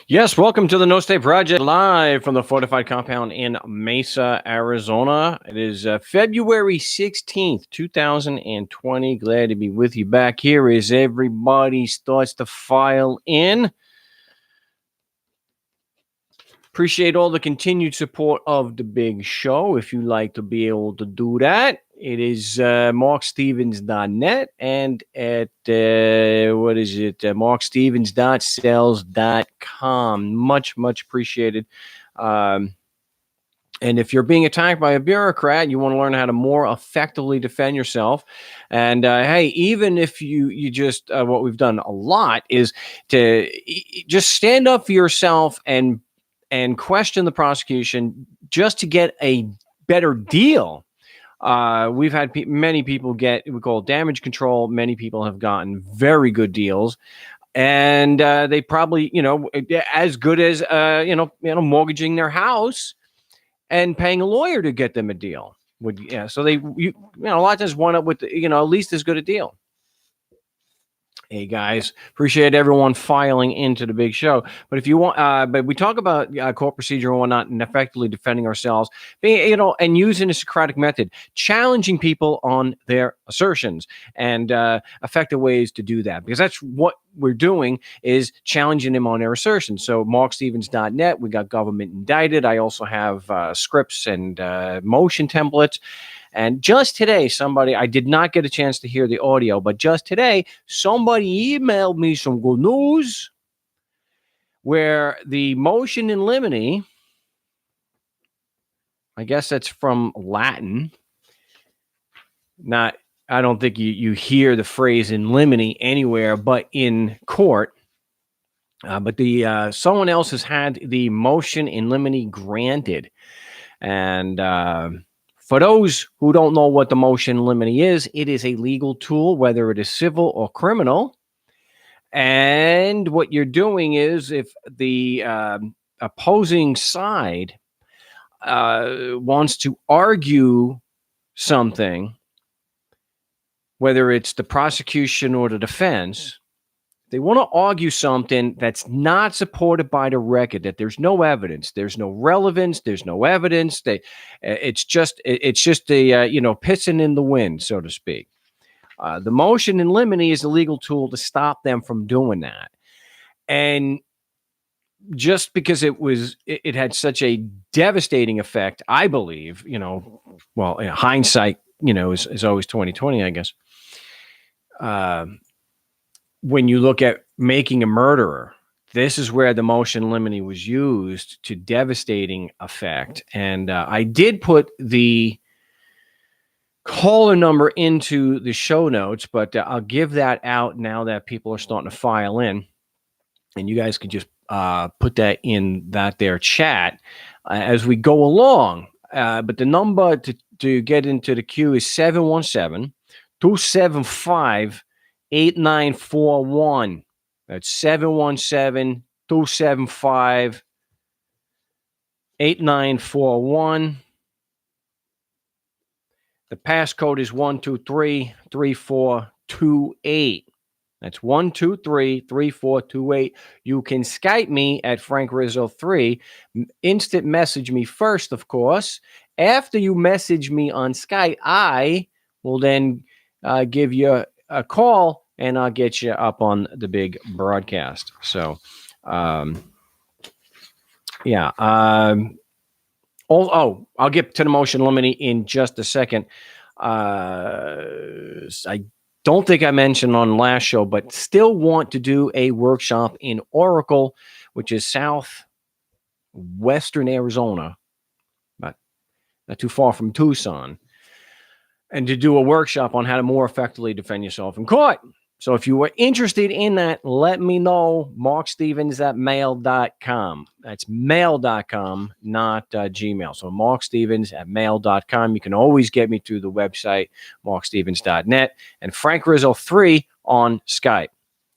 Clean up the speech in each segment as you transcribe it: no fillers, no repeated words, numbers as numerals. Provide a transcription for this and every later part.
Yes, welcome to the No Stay Project live from the fortified compound in Mesa, Arizona. It is February 16th, 2020. Glad to be with you back here as everybody starts to file in. Appreciate all the continued support of the big show. If you like to be able to do that, it is markstevens.net and at markstevens.sales.com. Much appreciated. Um, and if you're being attacked by a bureaucrat, you want to learn how to more effectively defend yourself. And hey, even if you just what we've done a lot is to just stand up for yourself and question the prosecution just to get a better deal. We've had many people get we call damage control. Many people have gotten very good deals, and they probably as good as mortgaging their house and paying a lawyer to get them a deal. So they a lot of times wind up with at least as good a deal. Hey guys, appreciate everyone filing into the big show. But if you want, but we talk about court procedure and whatnot, and effectively defending ourselves, and using a Socratic method, challenging people on their assertions, and effective ways to do that, because that's what we're doing is challenging them on their assertions. So markstevens.net, we got government indicted. I also have scripts and motion templates. And just today, I did not get a chance to hear the audio, but just today, somebody emailed me some good news where the motion in limine, I guess that's from Latin. I don't think you hear the phrase in limine anywhere but in court. But someone else has had the motion in limine granted. And for those who don't know what the motion in limine is, it is a legal tool, whether it is civil or criminal. And what you're doing is, if the opposing side wants to argue something, whether it's the prosecution or the defense, they want to argue something that's not supported by the record, that there's no evidence, there's no relevance, there's no evidence. It's just a pissing in the wind, so to speak. The motion in limine is a legal tool to stop them from doing that. And just because it had such a devastating effect, I believe, hindsight, is always 2020, I guess. When you look at making a murderer, this is where the motion limine was used to devastating effect. And I did put the caller number into the show notes, but I'll give that out now that people are starting to file in. And you guys can just put that in their chat as we go along. But the number to get into the queue is 717-275 8941. That's 717-275 8941. The passcode is 1233428. That's 1233428. You can Skype me at Frank Rizzo 3. Instant message me first, of course. After you message me on Skype, I will then give you a call, and I'll get you up on the big broadcast. So, I'll get to the motion limine in just a second. I don't think I mentioned on last show, but still want to do a workshop in Oracle, which is southwestern Arizona, but not too far from Tucson, and to do a workshop on how to more effectively defend yourself in court. So if you were interested in that, let me know. markstevens@mail.com. That's mail.com, not Gmail. So markstevens@mail.com. You can always get me through the website, markstevens.net, and Frank Rizzo 3 on Skype.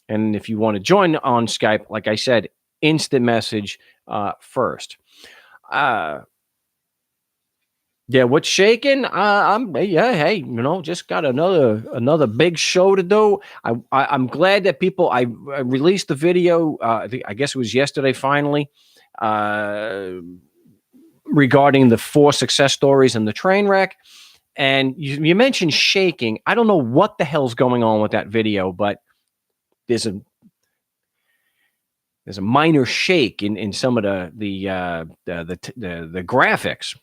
And if you want to join on Skype, like I said, instant message first. Yeah, what's shaking? Yeah. Hey, just got another big show to do. I'm glad that I released the video. I guess it was yesterday. Finally, uh, regarding the 4 success stories and the train wreck. And you mentioned shaking. I don't know what the hell's going on with that video, but there's a minor shake in some of the graphics.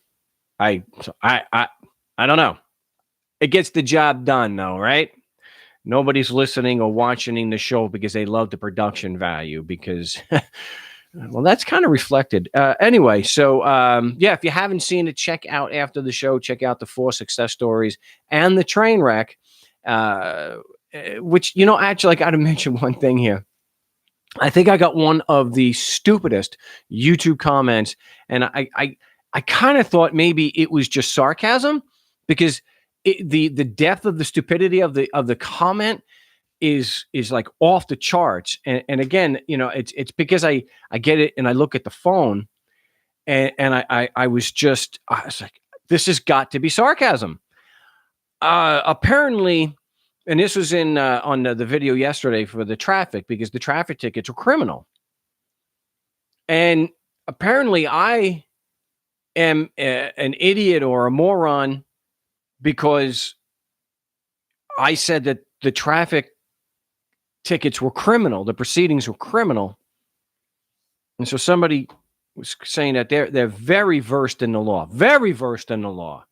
I don't know. It gets the job done, though, right? Nobody's listening or watching the show because they love the production value. Because, well, that's kind of reflected. Anyway, so yeah, if you haven't seen it, check out after the show. Check out the 4 success stories and the train wreck. Which actually, I got to mention one thing here. I think I got one of the stupidest YouTube comments, and I kind of thought maybe it was just sarcasm, because the depth of the stupidity of the comment is like off the charts. And again, it's because I get it and I look at the phone, and I was like, this has got to be sarcasm. Apparently, and this was in on the video yesterday for the traffic, because the traffic tickets were criminal. And apparently I am an idiot or a moron because I said that the traffic tickets were criminal, the proceedings were criminal. And so somebody was saying that they're very versed in the law, very versed in the law.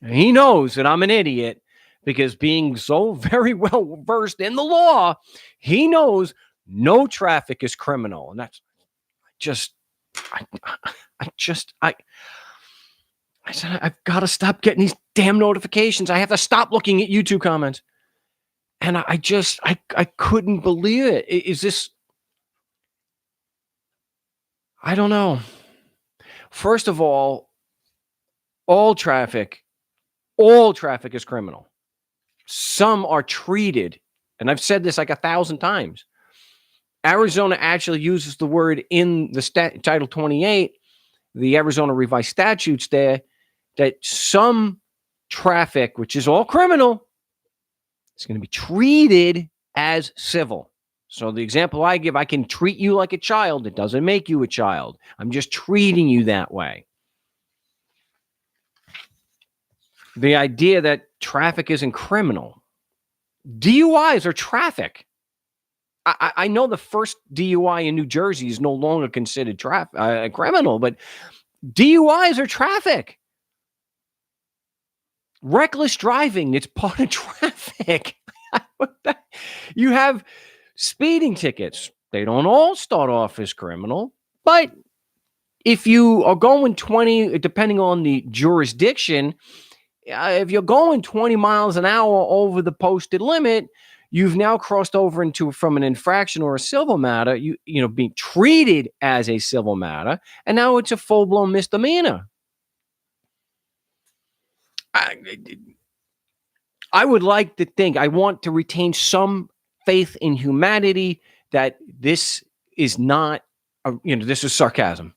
And he knows that I'm an idiot, because being so very well versed in the law, he knows no traffic is criminal. And that's I said, I've got to stop getting these damn notifications. I have to stop looking at YouTube comments. And I couldn't believe it. Is this, I don't know. First of all traffic is criminal. Some are treated, and I've said this like 1,000 times. Arizona actually uses the word in the Title 28, the Arizona revised statutes there, that some traffic, which is all criminal, is going to be treated as civil. So the example I give, I can treat you like a child. It doesn't make you a child. I'm just treating you that way. The idea that traffic isn't criminal. DUIs are traffic. I know the first DUI in New Jersey is no longer considered criminal, but DUIs are traffic. Reckless driving, it's part of traffic. You have speeding tickets. They don't all start off as criminal, but if you are going 20, depending on the jurisdiction, if you're going 20 miles an hour over the posted limit, you've now crossed over from an infraction or a civil matter, being treated as a civil matter, and now it's a full-blown misdemeanor. I would like to think, I want to retain some faith in humanity that this is not, this is sarcasm.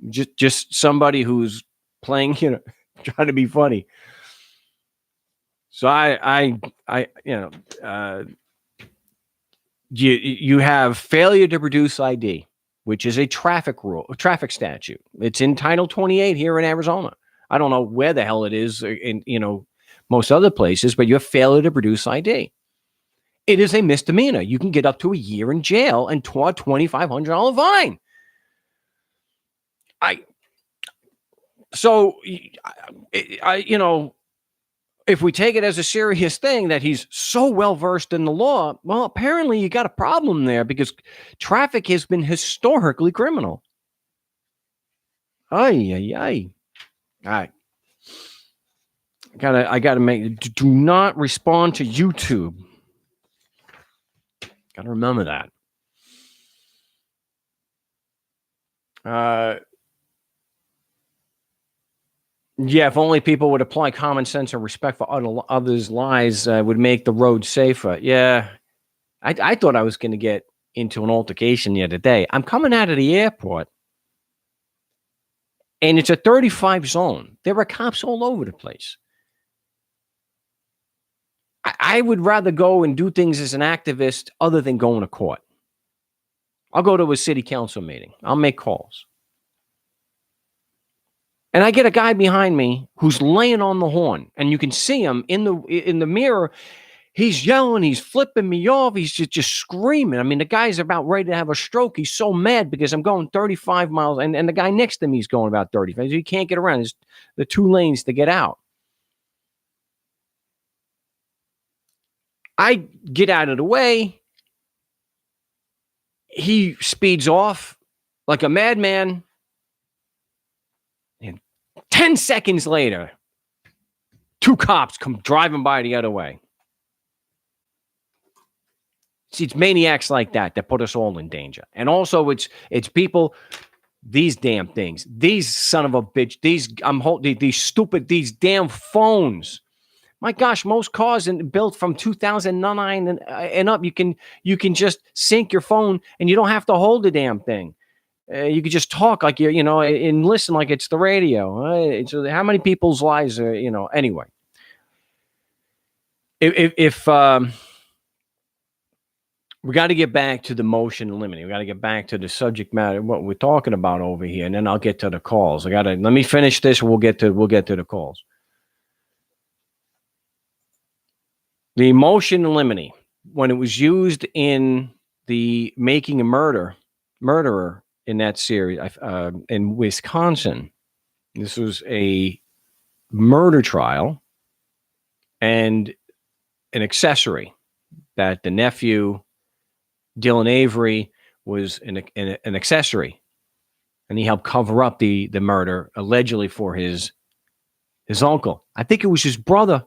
Just somebody who's playing, trying to be funny. So you have failure to produce ID, which is a traffic rule, a traffic statute. It's in Title 28 here in Arizona. I don't know where the hell it is in, most other places, but you have failure to produce ID. It is a misdemeanor. You can get up to a year in jail and $2,500 fine. If we take it as a serious thing that he's so well versed in the law, well, apparently you got a problem there, because traffic has been historically criminal. Ay. All right. I gotta do not respond to YouTube. Gotta remember that. Yeah, if only people would apply common sense and respect for others' lives, would make the road safer. Yeah, I thought I was going to get into an altercation the other day. I'm coming out of the airport. And it's a 35 zone. There are cops all over the place. I would rather go and do things as an activist other than going to court. I'll go to a city council meeting. I'll make calls. And I get a guy behind me who's laying on the horn, and you can see him in the mirror. He's yelling, he's flipping me off, he's just screaming. I mean, the guy's about ready to have a stroke. He's so mad because I'm going 35 miles, and the guy next to me is going about 35. He can't get around. There's the 2 lanes to get out. I get out of the way. He speeds off like a madman. And 10 seconds later, 2 cops come driving by the other way. See, it's maniacs like that put us all in danger. And also it's people, these damn things, these son of a bitch, these damn phones. My gosh, most cars built from 2009 and up, you can just sync your phone and you don't have to hold the damn thing. You could just talk like you're, and listen like it's the radio. So how many people's lives are, anyway. If we got to get back to the motion in limine. We got to get back to the subject matter, what we're talking about over here, and then I'll get to the calls. Let me finish this. We'll get to the calls. The motion in limine, when it was used in the Making a Murderer in that series in Wisconsin, this was a murder trial and an accessory that the nephew, Dylan Avery, was an accessory, and he helped cover up the murder allegedly for his uncle. I think it was his brother,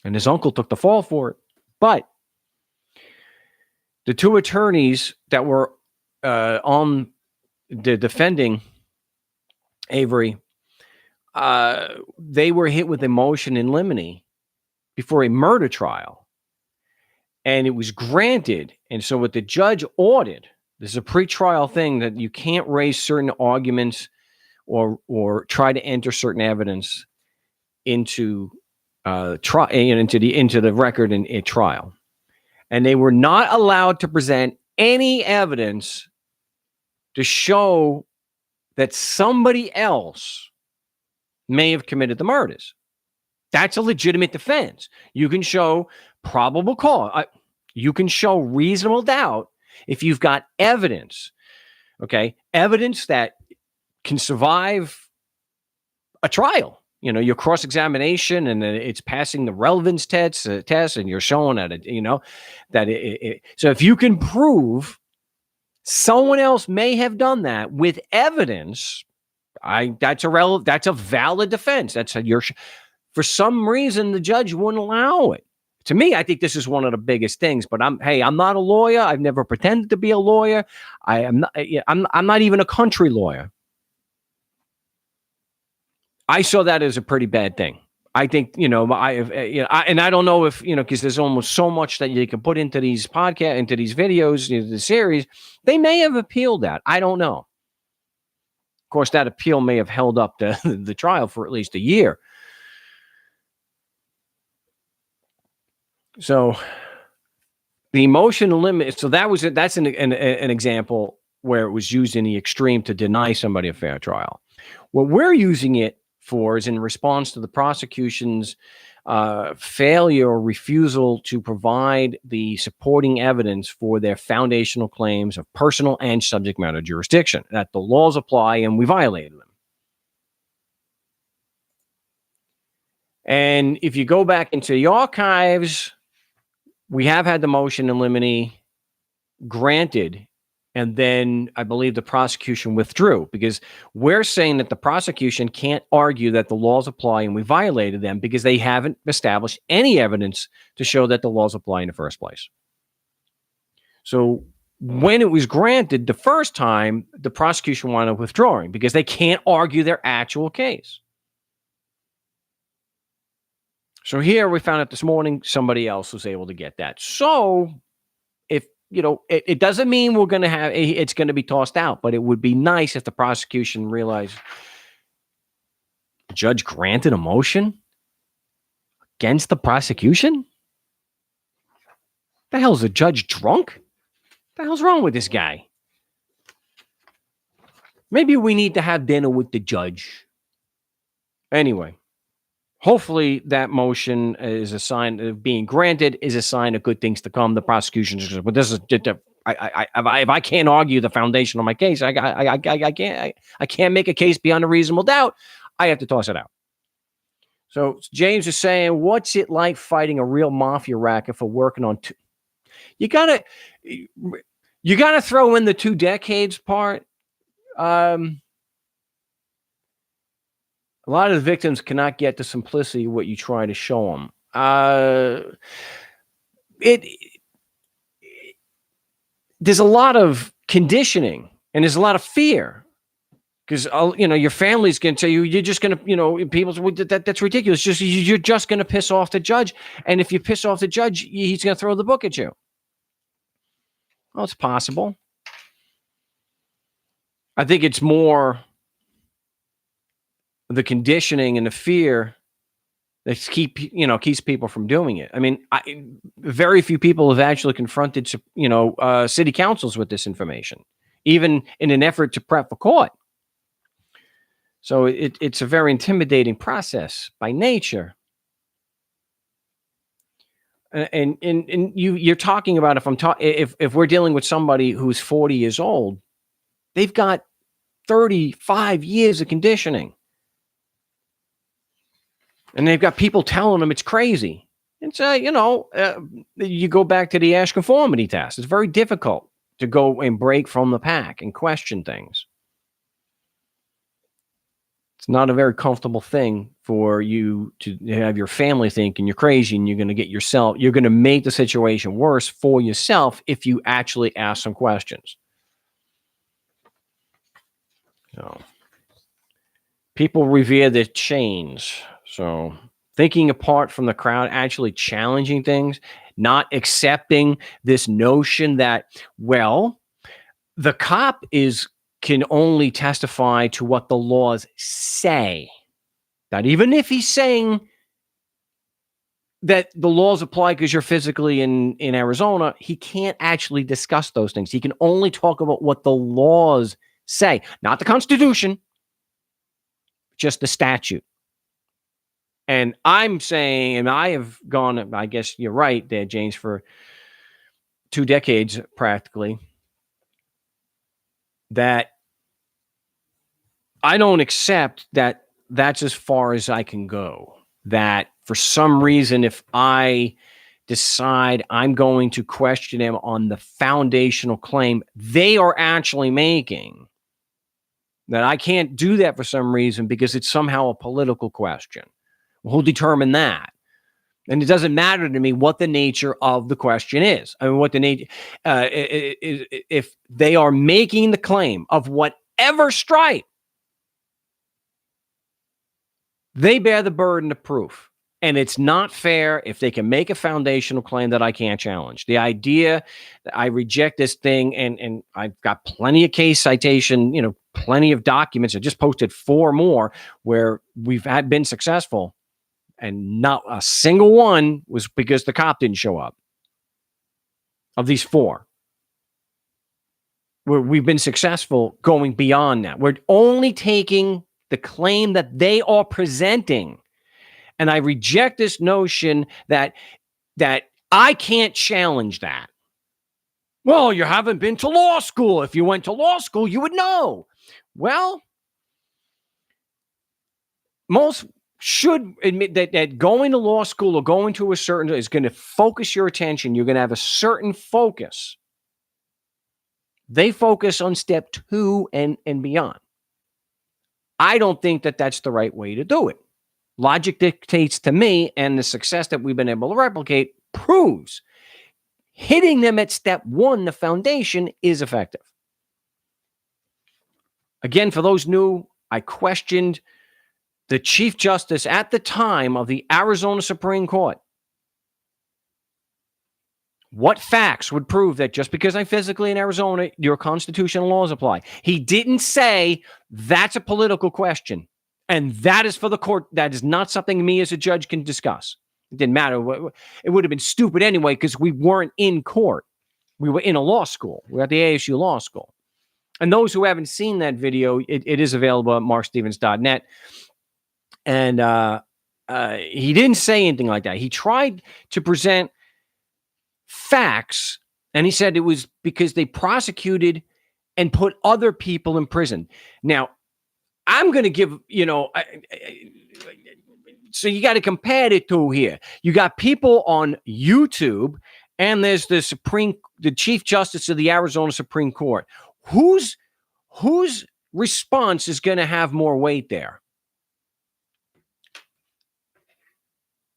and his uncle took the fall for it. But the 2 attorneys that were on the defending Avery, they were hit with a motion in limine before a murder trial, and it was granted. And so what the judge ordered, this is a pretrial thing, that you can't raise certain arguments or try to enter certain evidence into into the record in a trial. And they were not allowed to present any evidence to show that somebody else may have committed the murders. That's a legitimate defense. You can show probable cause. You can show reasonable doubt if you've got evidence, okay? Evidence that can survive a trial. Your cross-examination, and it's passing the relevance test, and you're showing that so if you can prove someone else may have done that with evidence, that's a valid defense. For some reason, the judge wouldn't allow it. To me, I think this is one of the biggest things. But I'm not a lawyer. I've never pretended to be a lawyer. I'm not even a country lawyer. I saw that as a pretty bad thing. I think, and I don't know if, because there's almost so much that you can put into these podcasts, into these videos, the series. They may have appealed that. I don't know. Of course, that appeal may have held up the trial for at least a year. So the motion limit. So that's an example where it was used in the extreme to deny somebody a fair trial. What we're using it for is in response to the prosecution's failure or refusal to provide the supporting evidence for their foundational claims of personal and subject matter jurisdiction, that the laws apply and we violated them. And if you go back into the archives, we have had the motion in limine granted, and then I believe the prosecution withdrew, because we're saying that the prosecution can't argue that the laws apply and we violated them because they haven't established any evidence to show that the laws apply in the first place. So when it was granted the first time, the prosecution wound up withdrawing because they can't argue their actual case. So here we found out this morning somebody else was able to get that. So if it doesn't mean we're going to it's going to be tossed out, but it would be nice if the prosecution realized Judge granted a motion against the prosecution? The hell's the judge drunk? The hell's wrong with this guy? Maybe we need to have dinner with the judge. Anyway, hopefully that motion is a sign of being granted, is a sign of good things to come. The prosecution is, but this is, if I can't argue the foundation of my case, I can't make a case beyond a reasonable doubt. I have to toss it out. So James is saying, what's it like fighting a real mafia racket for working on two? You gotta throw in the 2 decades part. A lot of the victims cannot get the simplicity of what you try to show them. There's a lot of conditioning and there's a lot of fear because your family's going to tell you you're just going to people that's ridiculous. You're just going to piss off the judge, and if you piss off the judge, he's going to throw the book at you. Well, it's possible. I think it's more the conditioning and the fear that keeps people from doing it. I mean, very few people have actually confronted, city councils with this information, even in an effort to prep for court. So it's a very intimidating process by nature. And you're talking about if we're dealing with somebody who's 40 years old, they've got 35 years of conditioning. And they've got people telling them it's crazy. And so, you go back to the Ash conformity test. It's very difficult to go and break from the pack and question things. It's not a very comfortable thing for you to have your family thinking you're crazy and you're going to make the situation worse for yourself if you actually ask some questions. So, people revere their chains. So thinking apart from the crowd, actually challenging things, not accepting this notion that, well, the cop can only testify to what the laws say. That even if he's saying that the laws apply because you're physically in Arizona, he can't actually discuss those things. He can only talk about what the laws say, not the Constitution, just the statute. And I'm saying, and I have gone, I guess you're right there, James, for 2 decades practically, that I don't accept that that's as far as I can go. That for some reason, if I decide I'm going to question him on the foundational claim they are actually making, that I can't do that for some reason because it's somehow a political question. Who'll determine that? And it doesn't matter to me what the nature of the question is. I mean, what the nature, if they are making the claim of whatever stripe, they bear the burden of proof. And it's not fair if they can make a foundational claim that I can't challenge. The idea that I reject this thing, and I've got plenty of case citation, plenty of documents. I just posted 4 more where we've been successful. And not a single one was because the cop didn't show up. Of these 4, where we've been successful going beyond that. We're only taking the claim that they are presenting. And I reject this notion that I can't challenge that. Well, you haven't been to law school. If you went to law school, you would know. Well, most should admit that going to law school or going to a certain is going to focus your attention. You're going to have a certain focus. They focus on step 2 and beyond. I don't think that that's the right way to do it. Logic dictates to me, and the success that we've been able to replicate proves hitting them at step 1, the foundation, is effective. Again, for those new, I questioned the Chief Justice at the time of the Arizona Supreme Court. What facts would prove that just because I'm physically in Arizona, your constitutional laws apply? He didn't say that's a political question. And that is for the court. That is not something me as a judge can discuss. It didn't matter. It would have been stupid anyway because we weren't in court. We were in a law school. We were at the ASU Law School. And those who haven't seen that video, it is available at markstevens.net. And he didn't say anything like that. He tried to present facts, and he said it was because they prosecuted and put other people in prison. Now, I'm going to give, so you got to compare the two here. You got people on YouTube, and there's the Chief Justice of the Arizona Supreme Court. Whose response is going to have more weight there?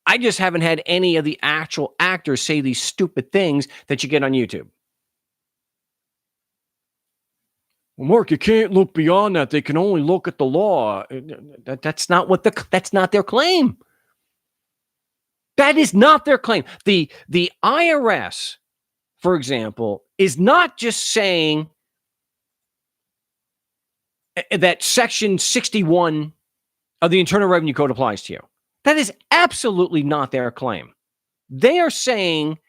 I just haven't had any of the actual actors say these stupid things that you get on YouTube. Well, Mark, you can't look beyond that. They can only look at the law. That's not their claim. That is not their claim. The IRS, for example, is not just saying that Section 61 of the Internal Revenue Code applies to you. That is absolutely not their claim. They are saying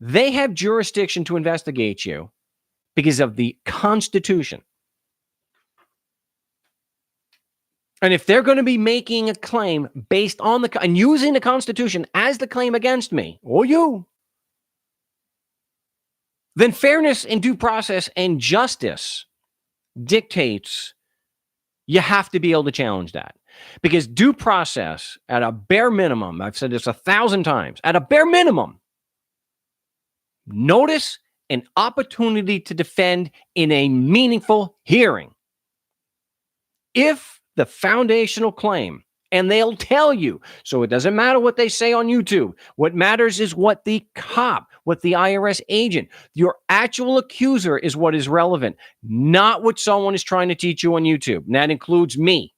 they have jurisdiction to investigate you because of the Constitution. And if they're going to be making a claim based on and using the Constitution as the claim against me or you, then fairness and due process and justice dictates you have to be able to challenge that. Because due process, at a bare minimum, I've said this 1,000 times, at a bare minimum, notice an opportunity to defend in a meaningful hearing. If the foundational claim, and they'll tell you, so it doesn't matter what they say on YouTube. What matters is what the cop, what the IRS agent, your actual accuser is what is relevant, not what someone is trying to teach you on YouTube. And that includes me.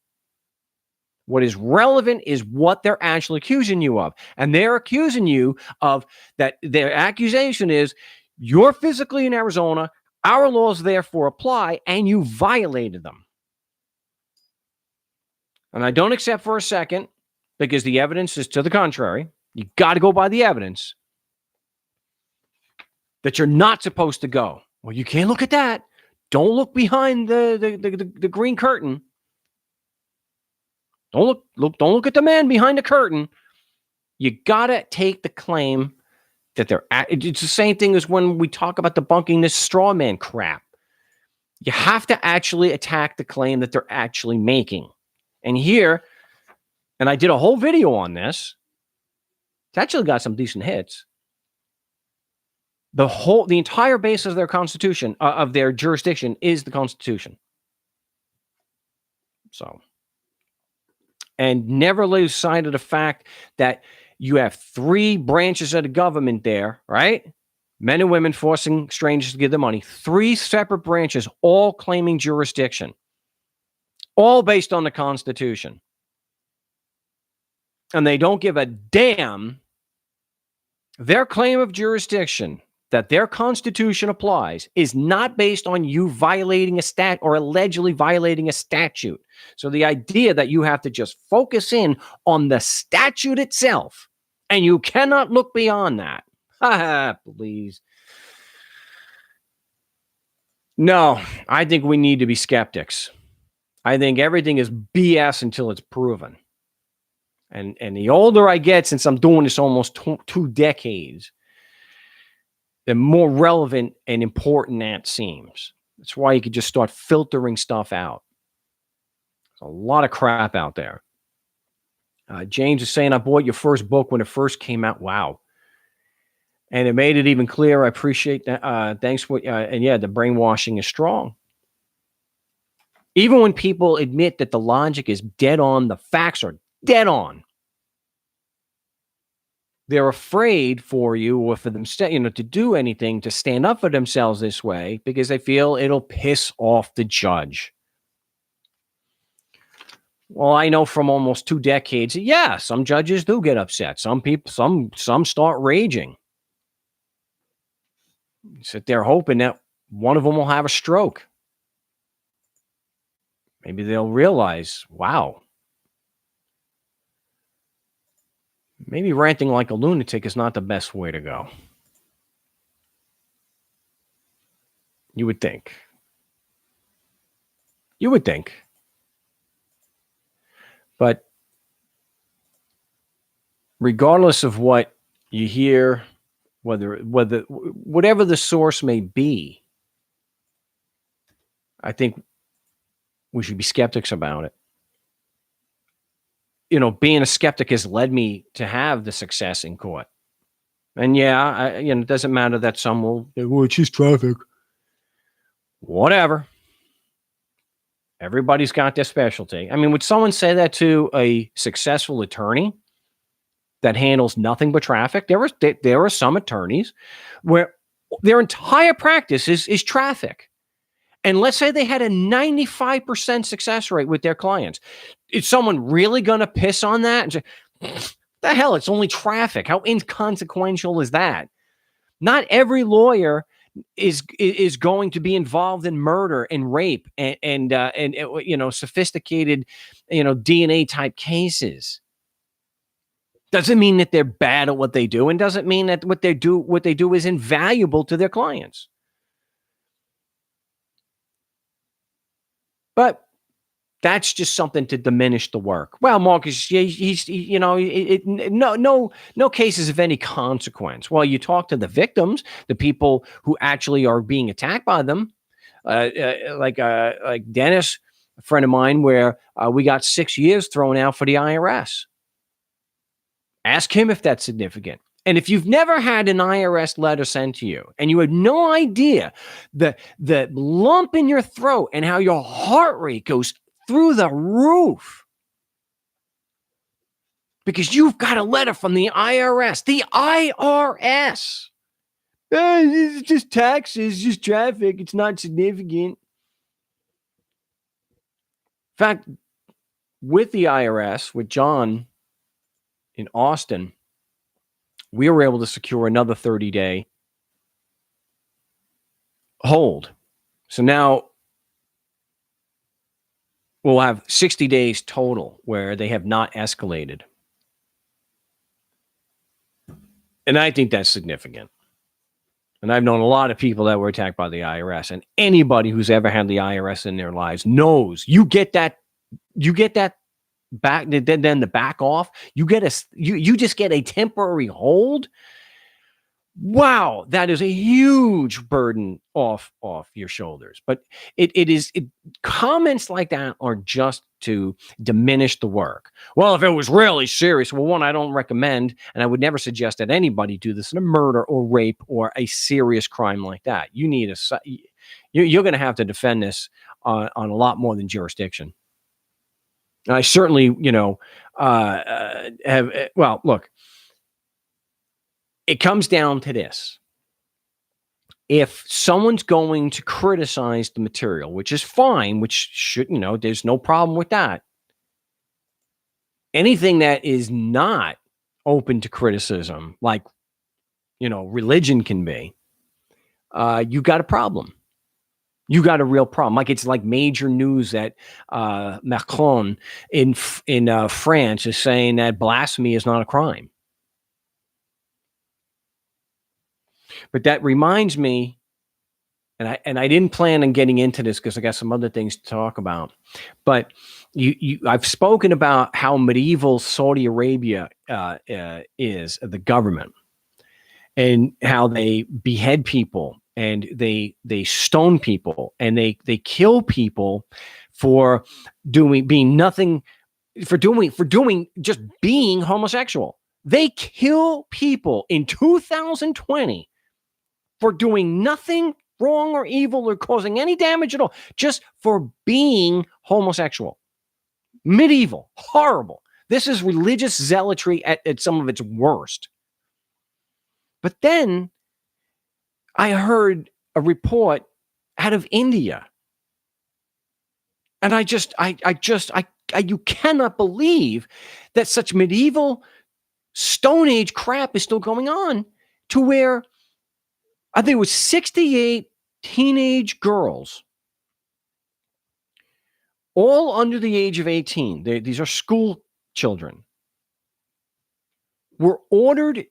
What is relevant is what they're actually accusing you of. And they're accusing you of that. Their accusation is you're physically in Arizona, our laws therefore apply, and you violated them. And I don't accept for a second, because the evidence is to the contrary. You got to go by the evidence that you're not supposed to go. Well, you can't look at that. Don't look behind the green curtain. Don't look at the man behind the curtain. You gotta take the claim that they're it's the same thing as when we talk about debunking this straw man crap. You have to actually attack the claim that they're actually making. And here, and I did a whole video on this. It's actually got some decent hits. The entire basis of their constitution, of their jurisdiction, is the Constitution. So. And never lose sight of the fact that you have 3 branches of the government there, right? Men and women forcing strangers to give them money. 3 separate branches, all claiming jurisdiction. All based on the Constitution. And they don't give a damn. Their claim of jurisdiction, that their Constitution applies, is not based on you violating a stat or allegedly violating a statute. So the idea that you have to just focus in on the statute itself and you cannot look beyond that. Please. No, I think we need to be skeptics. I think everything is BS until it's proven. And the older I get, since I'm doing this almost 2 decades, the more relevant and important that seems. That's why you could just start filtering stuff out. There's a lot of crap out there. James is saying, I bought your first book when it first came out. Wow. And it made it even clearer. I appreciate that. Thanks for, and yeah, the brainwashing is strong. Even when people admit that the logic is dead on, the facts are dead on, they're afraid for you or for them, to do anything to stand up for themselves this way because they feel it'll piss off the judge. Well, I know from almost 2 decades, yeah, some judges do get upset. Some people, some start raging. You sit there hoping that one of them will have a stroke. Maybe they'll realize, wow, maybe ranting like a lunatic is not the best way to go. You would think. You would think. But regardless of what you hear, whatever the source may be, I think we should be skeptics about it. Being a skeptic has led me to have the success in court. And yeah, it doesn't matter that some will, it's just traffic. Whatever. Everybody's got their specialty. I mean, would someone say that to a successful attorney that handles nothing but traffic? There are some attorneys where their entire practice is traffic. And let's say they had a 95% success rate with their clients. Is someone really going to piss on that and say, the hell, it's only traffic? How inconsequential is that? Not every lawyer is going to be involved in murder and rape and sophisticated, DNA type cases. Doesn't mean that they're bad at what they do, and doesn't mean that what they do is invaluable to their clients. But that's just something to diminish the work. Well, Marcus, no cases of any consequence. Well, you talk to the victims, the people who actually are being attacked by them, like Dennis, a friend of mine, where we got 6 years thrown out for the IRS. Ask him if that's significant. And if you've never had an IRS letter sent to you and you had no idea the lump in your throat and how your heart rate goes through the roof because you've got a letter from the IRS, it's just taxes, just traffic. It's not significant. In fact, with the IRS, with John in Austin, we were able to secure another 30-day hold. So now we'll have 60 days total where they have not escalated. And I think that's significant. And I've known a lot of people that were attacked by the IRS, and anybody who's ever had the IRS in their lives knows you get that back, then the back off. You just get a temporary hold. Wow, that is a huge burden off your shoulders. But comments like that are just to diminish the work. Well, if it was really serious, well, one, I don't recommend, and I would never suggest that anybody do this in a murder or rape or a serious crime like that. You need you're going to have to defend this on a lot more than jurisdiction. And I certainly, look, it comes down to this. If someone's going to criticize the material, which is fine, which should, there's no problem with that. Anything that is not open to criticism, like, religion can be, you got a problem. You got a real problem. Like, it's like major news that Macron in France is saying that blasphemy is not a crime. But that reminds me, and I didn't plan on getting into this because I got some other things to talk about. But I've spoken about how medieval Saudi Arabia is, the government, and how they behead people and they stone people and they kill people for being homosexual. They kill people in 2020 for doing nothing wrong or evil or causing any damage at all, just for being homosexual. Medieval, horrible. This is religious zealotry at some of its worst. But then I heard a report out of India. And you cannot believe that such medieval Stone Age crap is still going on, to where I think it was 68 teenage girls, all under the age of 18. These are school children, were ordered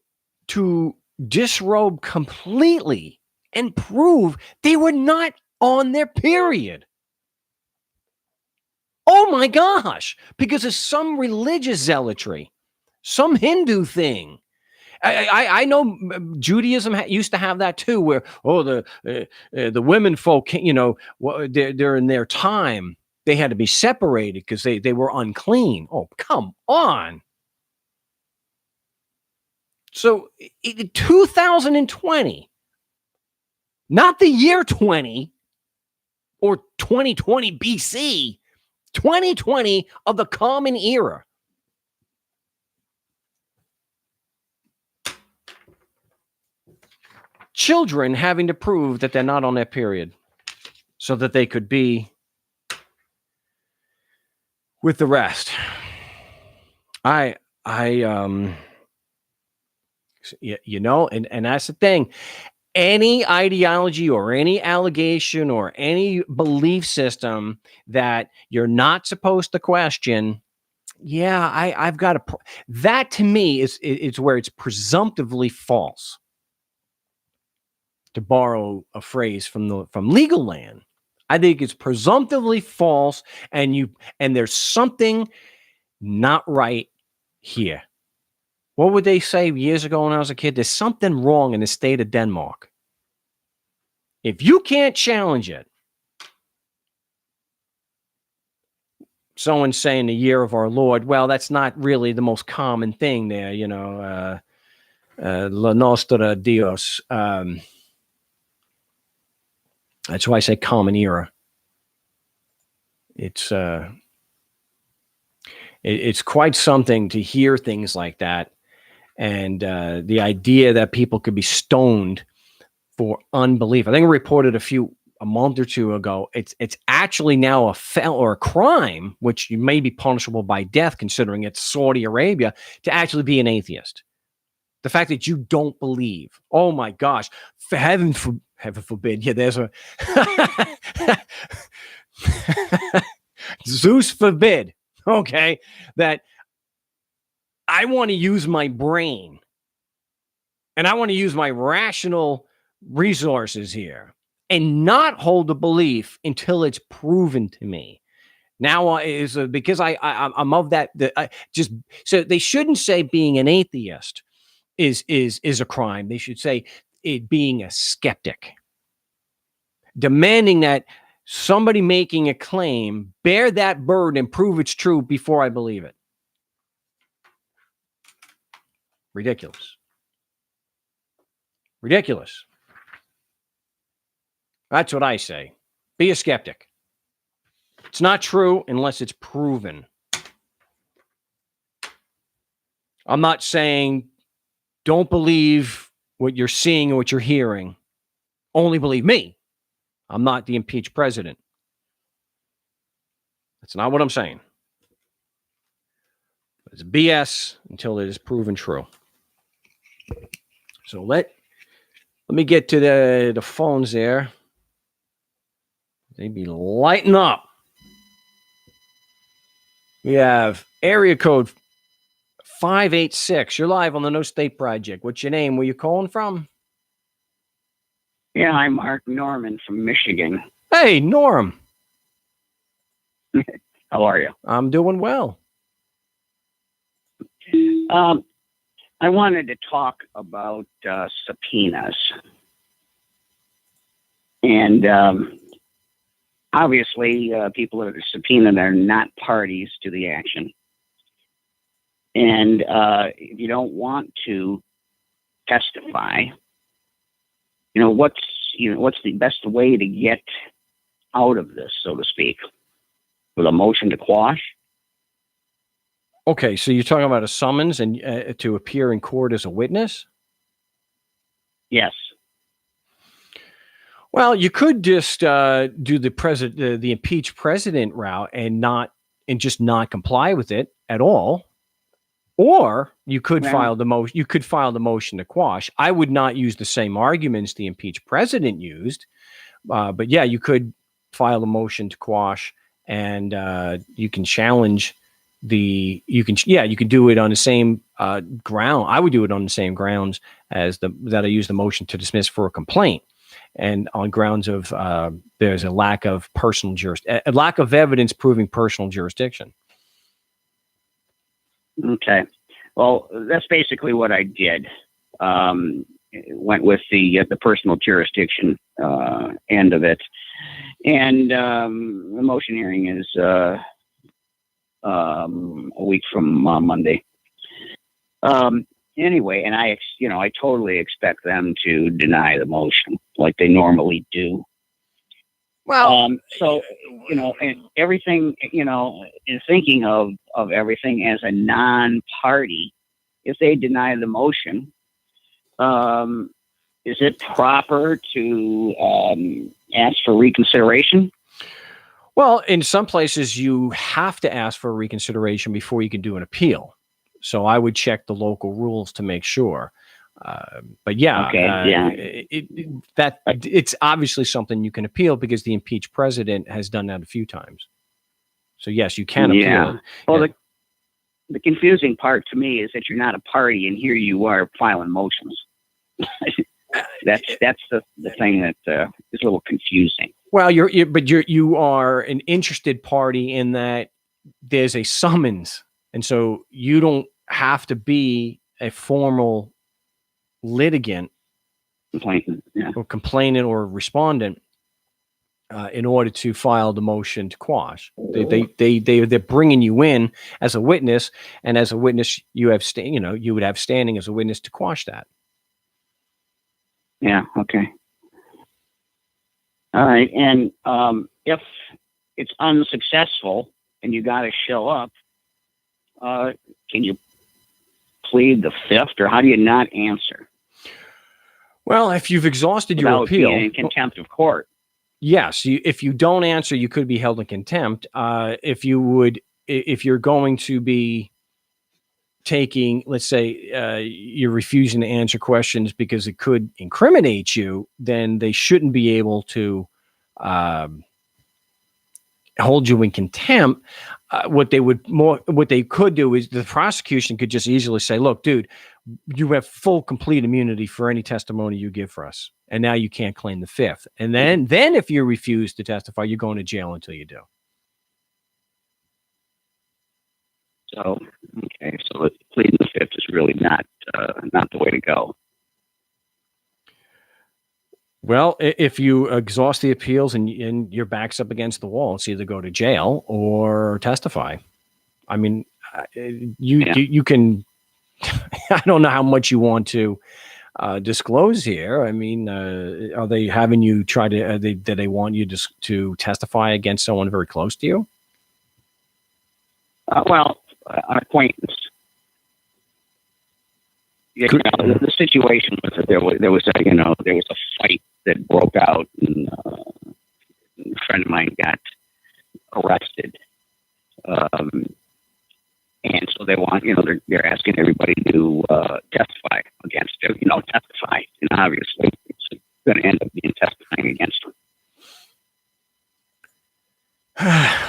to disrobe completely and prove they were not on their period. Oh my gosh, because of some religious zealotry, some Hindu thing. I know Judaism used to have that too, where the women folk, they're in their time, they had to be separated because they were unclean. Oh, come on. So in 2020, not the year 20 or 2020 BC, 2020 of the Common Era. Children having to prove that they're not on their period so that they could be with the rest. And that's the thing. Any ideology or any allegation or any belief system that you're not supposed to question, I've got that to me is where it's presumptively false. To borrow a phrase from legal land, I think it's presumptively false, and there's something not right here. What would they say years ago when I was a kid? There's something wrong in the state of Denmark. If you can't challenge it, someone's saying the year of our Lord. Well, that's not really the most common thing there, La Nostra Dios. That's why I say Common Era. It's quite something to hear things like that, and the idea that people could be stoned for unbelief. I think I reported a month or two ago. It's actually now a crime, which you may be punishable by death, considering it's Saudi Arabia, to actually be an atheist. The fact that you don't believe. Oh my gosh, for heaven forbid. Yeah, there's a Zeus forbid. Okay, that I want to use my brain and I want to use my rational resources here and not hold the belief until it's proven to me. Now is because I'm of that. So they shouldn't say being an atheist is a crime. They should say it being a skeptic, demanding that somebody making a claim bear that burden and prove it's true before I believe it. Ridiculous. That's what I say. Be a skeptic. It's not true unless it's proven. I'm not saying don't believe what you're seeing or what you're hearing. Only believe me. I'm not the impeached president. That's not what I'm saying. It's BS until it is proven true. So let me get to the phones there. They be lighting up. We have area code 586. You're live on the No State Project. What's your name? Where you calling from? Yeah, I'm Mark Norman from Michigan. Hey, Norm. How are you? I'm doing well. I wanted to talk about subpoenas. And obviously, people that are subpoenaed are not parties to the action. And if you don't want to testify, what's the best way to get out of this, so to speak, with a motion to quash? Okay, so you're talking about a summons and to appear in court as a witness? Yes. Well, you could just do the impeached president route and just not comply with it at all, or you could file the motion. You could file the motion to quash. I would not use the same arguments the impeached president used, but yeah, you could file a motion to quash, and you can challenge you can do it on the same ground. I would do it on the same grounds as that I use the motion to dismiss for a complaint, and on grounds of there's a lack of a lack of evidence proving personal jurisdiction. Okay. Well, that's basically what I did. Went with the personal jurisdiction end of it, and the motion hearing is a week from Monday. Anyway, and I totally expect them to deny the motion like they normally do. Well, so, and everything, in thinking of everything as a non-party, if they deny the motion, is it proper to ask for reconsideration? Well, in some places you have to ask for reconsideration before you can do an appeal. So I would check the local rules to make sure. But yeah, okay, it's obviously something you can appeal because the impeached president has done that a few times. So yes, you can appeal it. Well, the confusing part to me is that you're not a party, and here you are filing motions. That's the thing that is a little confusing. Well, you are an interested party in that there's a summons, and so you don't have to be a formal litigant, or complainant or respondent in order to file the motion to quash. They're bringing you in as a witness, and as a witness, you would have standing as a witness to quash that. Yeah. Okay. All right. And if it's unsuccessful and you got to show up, can you plead the fifth, or how do you not answer? Well, if you've exhausted your appeal, being in contempt of court. Yes. If you don't answer, you could be held in contempt. If you're going to be taking, let's say, you're refusing to answer questions because it could incriminate you, then they shouldn't be able to hold you in contempt. What they could do is the prosecution could just easily say, look, dude, you have full, complete immunity for any testimony you give for us. And now you can't claim the fifth. And then if you refuse to testify, you're going to jail until you do. So, okay. So pleading the fifth is really not the way to go. Well, if you exhaust the appeals and your back's up against the wall, it's either go to jail or testify. I mean, you can. I don't know how much you want to disclose here. I mean, are they having you try to? Do they want you to testify against someone very close to you? Well, an acquaintance. The situation was that there was a fight that broke out, and a friend of mine got arrested. And so they want, they're asking everybody to testify against it, testify. And obviously it's going to end up being testifying against them.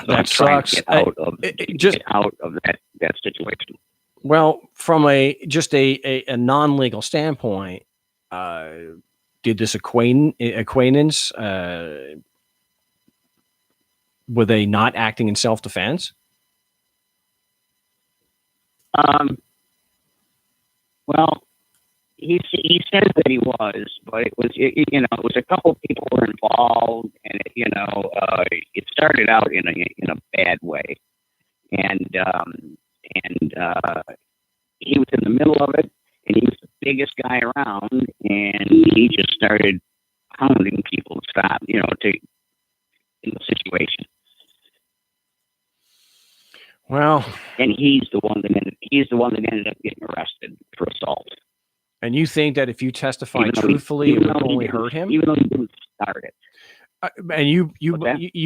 That sucks. Get out of that situation. Well, from a non-legal standpoint, did this acquaintance, were they not acting in self-defense? Well, he says that he was, but it was a couple people were involved, and it started out in a bad way, and he was in the middle of it, and he was the biggest guy around, and he just started hounding people to stop, in the situation. Well, and he's the one that ended up getting arrested for assault. And you think that if you testify truthfully, it would only hurt him, even though he didn't start it. And you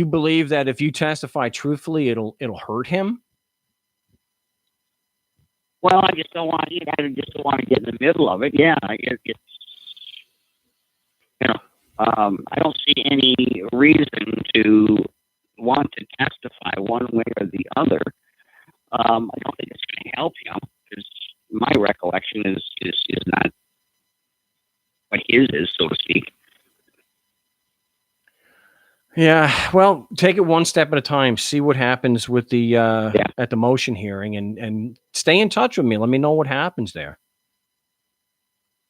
believe that if you testify truthfully, it'll hurt him? Well, I just don't want to get in the middle of it. Yeah, I don't see any reason to want to testify one way or the other. I don't think it's going to help him, because my Yeah, well, take it one step at a time. See what happens with the Yeah. at the motion hearing, and stay in touch with me. Let me know what happens there.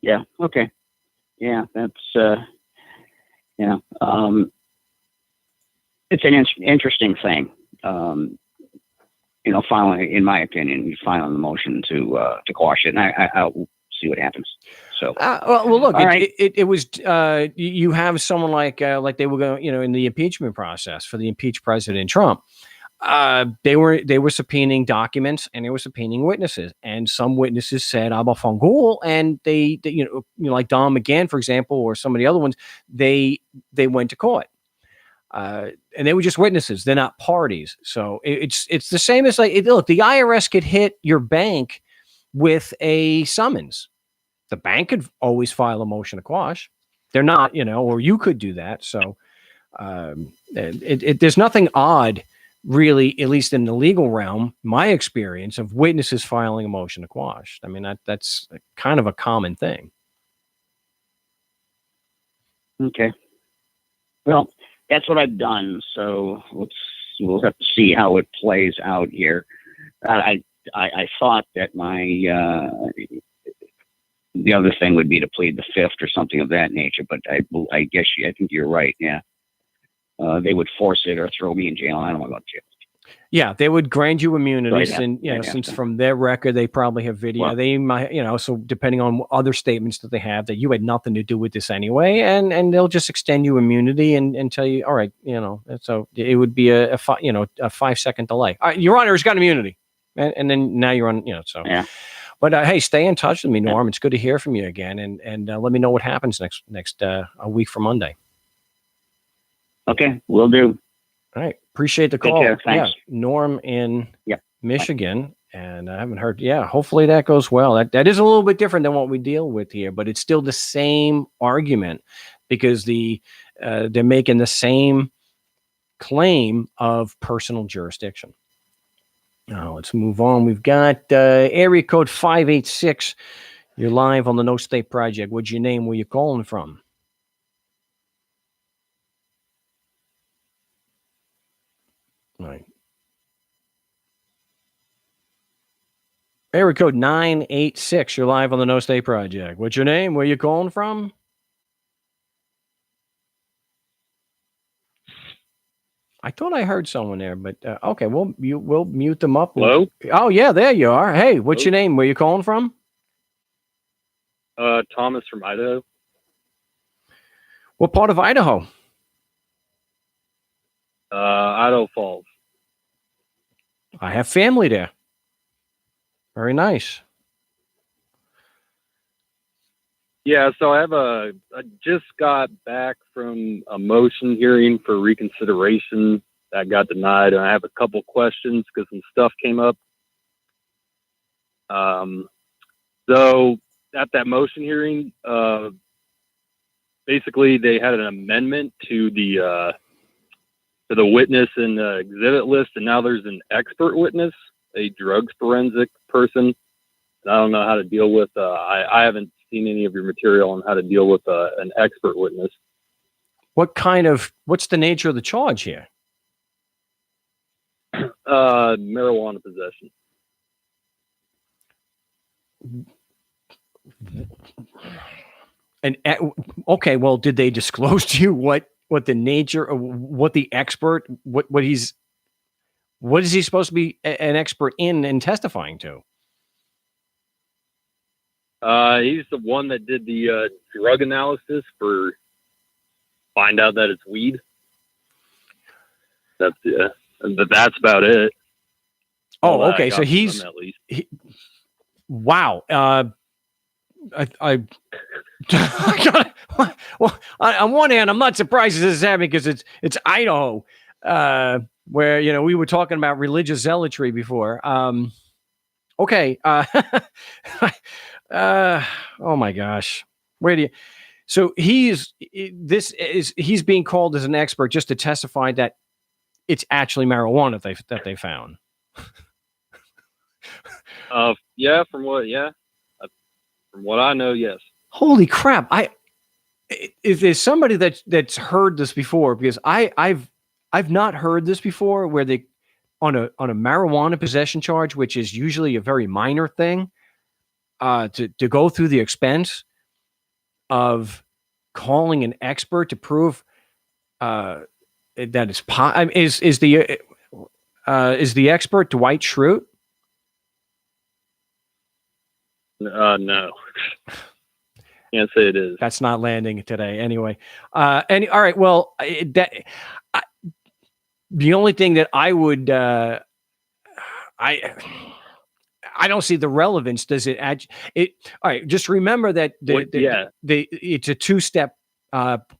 Yeah. Okay. Yeah. That's yeah. It's an interesting thing. Filing, in my opinion, filing the motion to quash it, and I'll see what happens. So, well, look, all right. it was you have someone like they were going, in the impeachment process for the impeached President Trump. They were subpoenaing documents and they were subpoenaing witnesses, and some witnesses said "Aba Fangul," and they like Don McGahn, for example, or some of the other ones, they went to court. And they were just witnesses; they're not parties. So it's the same as look, the IRS could hit your bank with a summons. The bank could always file a motion to quash. They're not, or you could do that. So there's nothing odd, really, at least in the legal realm, my experience of witnesses filing a motion to quash. I mean, that's kind of a common thing. Okay. Well, that's what I've done. So we'll have to see how it plays out here. I thought that the other thing would be to plead the fifth or something of that nature, but I guess I think you're right. Yeah, they would force it or throw me in jail. I don't know about jail. Yeah, they would grant you immunity, Right, and since from their record they probably have video. Well, they might, so depending on other statements that they have, that you had nothing to do with this anyway, and they'll just extend you immunity and tell you, all right, so it would be a 5-second delay. Your Honor has got immunity, and then now you're on, so yeah. But hey, stay in touch with me, Norm. It's good to hear from you again, and let me know what happens next a week from Monday. Okay, will do. All right. Appreciate the call. Take care. Thanks. Yeah. Norm in Michigan. Bye. And I haven't heard. Yeah. Hopefully that goes well. That is a little bit different than what we deal with here, but it's still the same argument because they're making the same claim of personal jurisdiction. Now let's move on. We've got area code 586. You're live on the No State Project. What's your name? Where you calling from? Right. Area code 986. You're live on the No State Project. What's your name? Where you calling from? I thought I heard someone there, but okay, we'll mute them up. Hello? Oh yeah, there you are. Hey, what's your name? Where you calling from? Thomas from Idaho. What part of Idaho? Idaho Falls. I have family there. Very nice. Yeah, so I just got back from a motion hearing for reconsideration that got denied, and I have a couple questions because some stuff came up. So at that motion hearing, basically they had an amendment to the witness and the exhibit list, and now there's an expert witness, a drugs forensic person. And I don't know how to deal with. I haven't seen any of your material on how to deal with an expert witness. What's the nature of the charge here? Marijuana possession. And okay, well, did they disclose to you what the nature of what the expert what is he supposed to be an expert in and testifying to? He's the one that did the drug analysis for find out that it's weed. That's that's about it. Oh, okay. So he's at least. Wow. Well, on one hand, I'm not surprised this is happening because it's Idaho, where we were talking about religious zealotry before. Okay. Oh my gosh. Where do you? So he's being called as an expert just to testify that it's actually marijuana that they found. Yeah, from what I know, yes. Holy crap! if there's somebody that's heard this before, because I've not heard this before, where they on a marijuana possession charge, which is usually a very minor thing, to go through the expense of calling an expert to prove that it's is the expert Dwight Schrute? No. Can't say it is. That's not landing today. Anyway, all right. Well, the only thing that I would, I don't see the relevance. Does it add it? All right. Just remember that it's a two-step,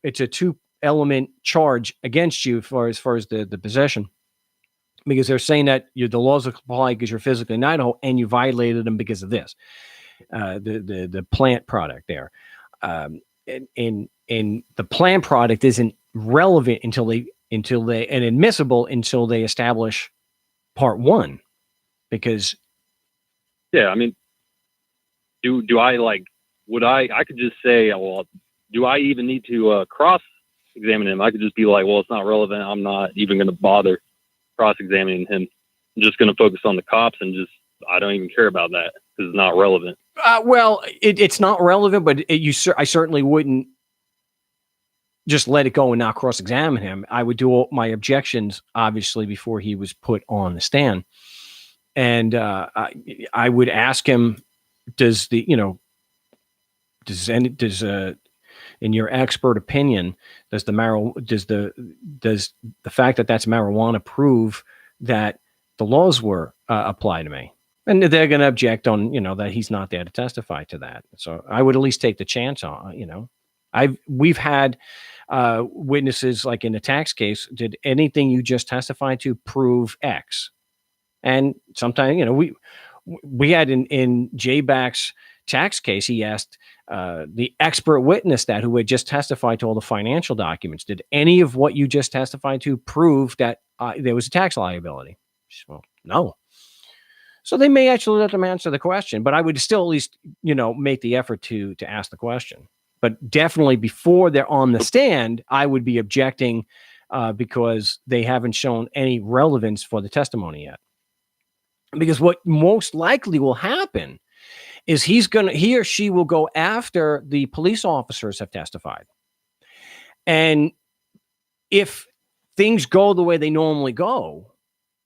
it's a two-element charge against you as far as the possession, because they're saying that the laws apply because you're physically in Idaho and you violated them because of this, the plant product there. And the plant product isn't relevant until they and admissible until they establish part one, because I mean, do I would I could just say, well, do I even need to cross examine him? I could just be like, well, it's not relevant, I'm not even going to bother cross examining him. I'm just going to focus on the cops and I don't even care about that because it's not relevant. Well, it's not relevant, but I certainly wouldn't just let it go and not cross-examine him. I would do all my objections, obviously, before he was put on the stand. And I would ask him, in your expert opinion, does the fact that that's marijuana prove that the laws were applied to me? And they're going to object on, that he's not there to testify to that. So I would at least take the chance on, we've had witnesses, like in a tax case, did anything you just testified to prove X? And sometimes, we had in J-Back's tax case, he asked the expert witness who had just testified to all the financial documents, did any of what you just testified to prove that there was a tax liability? Well, no. So they may actually let them answer the question, but I would still at least, make the effort to ask the question. But definitely before they're on the stand, I would be objecting because they haven't shown any relevance for the testimony yet. Because what most likely will happen is he or she will go after the police officers have testified. And if things go the way they normally go,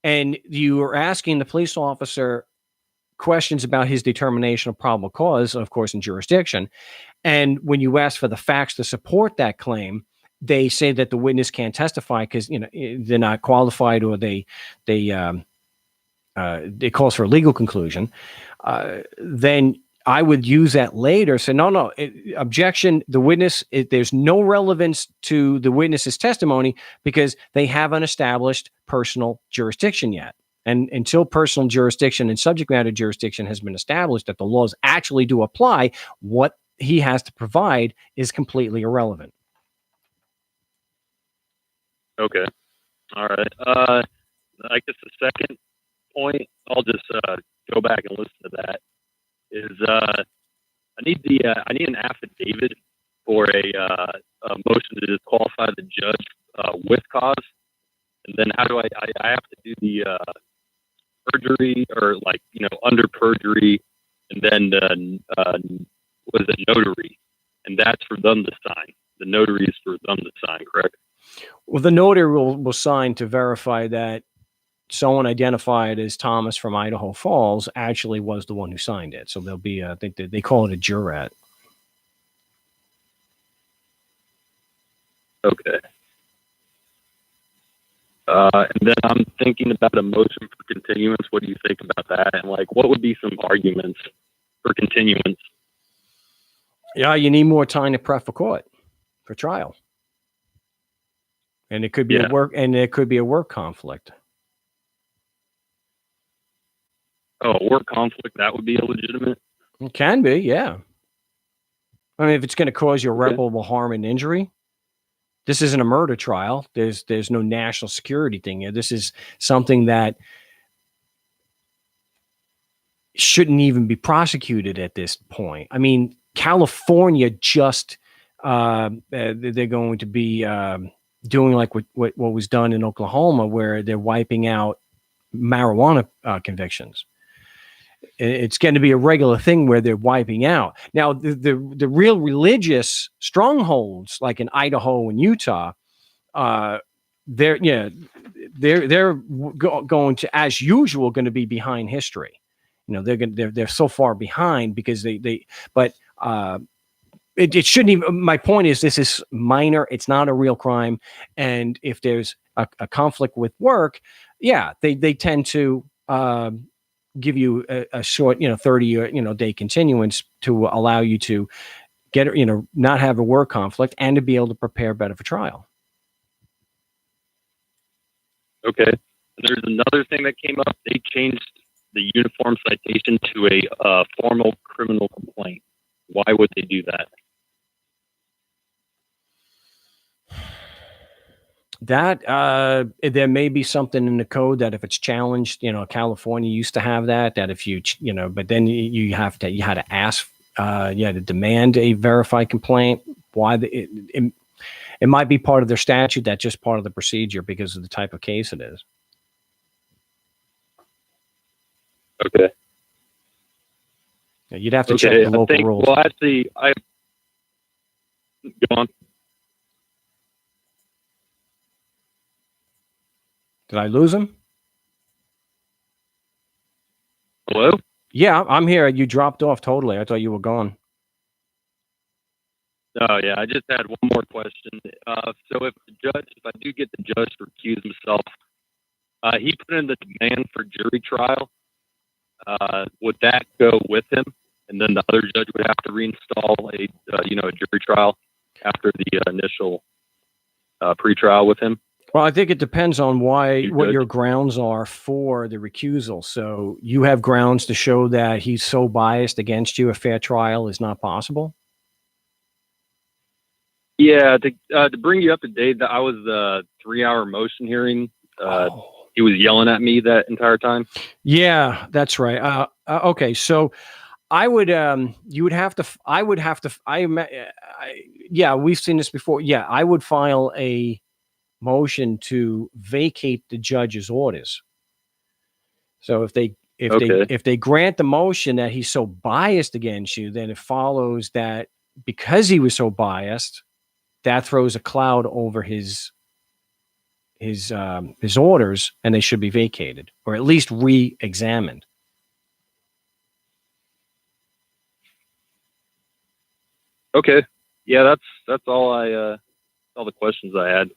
and you are asking the police officer questions about his determination of probable cause, of course, in jurisdiction, and when you ask for the facts to support that claim, they say that the witness can't testify because they're not qualified, or it calls for a legal conclusion. Then I would use that later. Say, no, objection. The witness, there's no relevance to the witness's testimony because they haven't established personal jurisdiction yet. And until personal jurisdiction and subject matter jurisdiction has been established, that the laws actually do apply, what he has to provide is completely irrelevant. Okay. All right. I guess the second point, I'll just go back and listen to that, is I need an affidavit for a motion to disqualify the judge with cause. And then how do I have to do the perjury, or under perjury, and then notary, and that's for them to sign. The notary is for them to sign, correct? Well, the notary will sign to verify that someone identified as Thomas from Idaho Falls actually was the one who signed it. So there'll be, I think they call it a jurat. Okay. And then I'm thinking about a motion for continuance. What do you think about that? And what would be some arguments for continuance? Yeah, you need more time to prep for court, for trial. And it could be a work conflict. Oh, a work conflict, that would be illegitimate? It can be, yeah. I mean, if it's going to cause you irreparable harm and injury. This isn't a murder trial. There's no national security thing here. This is something that shouldn't even be prosecuted at this point. I mean, California just they're going to be doing like what was done in Oklahoma, where they're wiping out marijuana convictions. It's going to be a regular thing where they're wiping out. Now, the real religious strongholds, like in Idaho and Utah, they're going to, as usual, going to be behind history. They're so far behind because but it shouldn't even. My point is, this is minor. It's not a real crime, and if there's a conflict with work, they tend to give you a short, 30 day continuance to allow you to get, not have a work conflict and to be able to prepare better for trial. Okay. And there's another thing that came up. They changed the uniform citation to a formal criminal complaint. Why would they do that? That there may be something in the code that if it's challenged, California used to have that if you, but then you had to ask, you had to demand a verified complaint. Why it might be part of their statute. That's just part of the procedure because of the type of case it is. Okay. You'd have to check the local rules. Well, actually, go on. Did I lose him? Hello? Yeah, I'm here. You dropped off totally. I thought you were gone. Oh, yeah. I just had one more question. So if I do get the judge to recuse himself, he put in the demand for jury trial. Would that go with him? And then the other judge would have to reinstall a jury trial after the initial pretrial with him? Well, I think it depends on what your grounds are for the recusal. So you have grounds to show that he's so biased against you, a fair trial is not possible? Yeah, to bring you up to date, I was the 3-hour motion hearing. He was yelling at me that entire time. Yeah, that's right. Okay, so I would, we've seen this before. Yeah, I would file a motion to vacate the judge's orders. So if they grant the motion that he's so biased against you, then it follows that because he was so biased, that throws a cloud over his orders, and they should be vacated or at least re-examined. Okay. Yeah, that's all all the questions I had.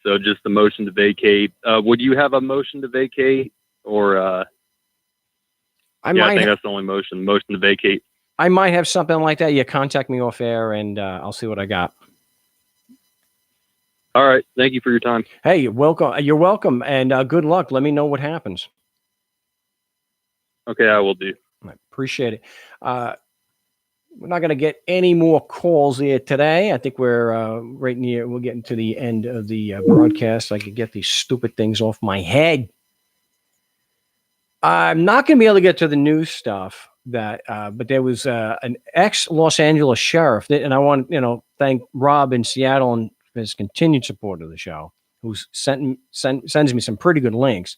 So just the motion to vacate. Would you have a motion to vacate, or? I think that's the only motion to vacate. I might have something like that. Yeah, contact me off air, and I'll see what I got. All right. Thank you for your time. Hey, you're welcome. You're welcome, and good luck. Let me know what happens. Okay, I will do. I appreciate it. We're not going to get any more calls here today. I think we're right near. We're getting to the end of the broadcast. I could get these stupid things off my head. I'm not going to be able to get to the news stuff but there was an ex-Los Angeles sheriff, and I want to thank Rob in Seattle and his continued support of the show, who's sends me some pretty good links.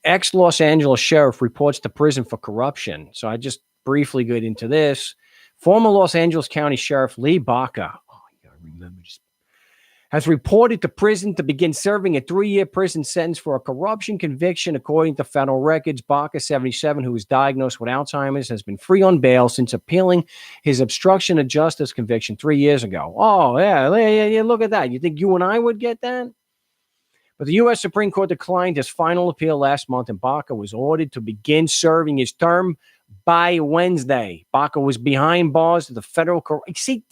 Ex-Los Angeles sheriff reports to prison for corruption. So I just briefly get into this. Former Los Angeles County Sheriff Lee Baca, has reported to prison to begin serving a 3-year prison sentence for a corruption conviction. According to federal records, Baca, 77, who was diagnosed with Alzheimer's, has been free on bail since appealing his obstruction of justice conviction 3 years ago. Oh, yeah, look at that. You think you and I would get that? But the U.S. Supreme Court declined his final appeal last month, and Baca was ordered to begin serving his term by Wednesday. Baca was behind bars of the federal court. See,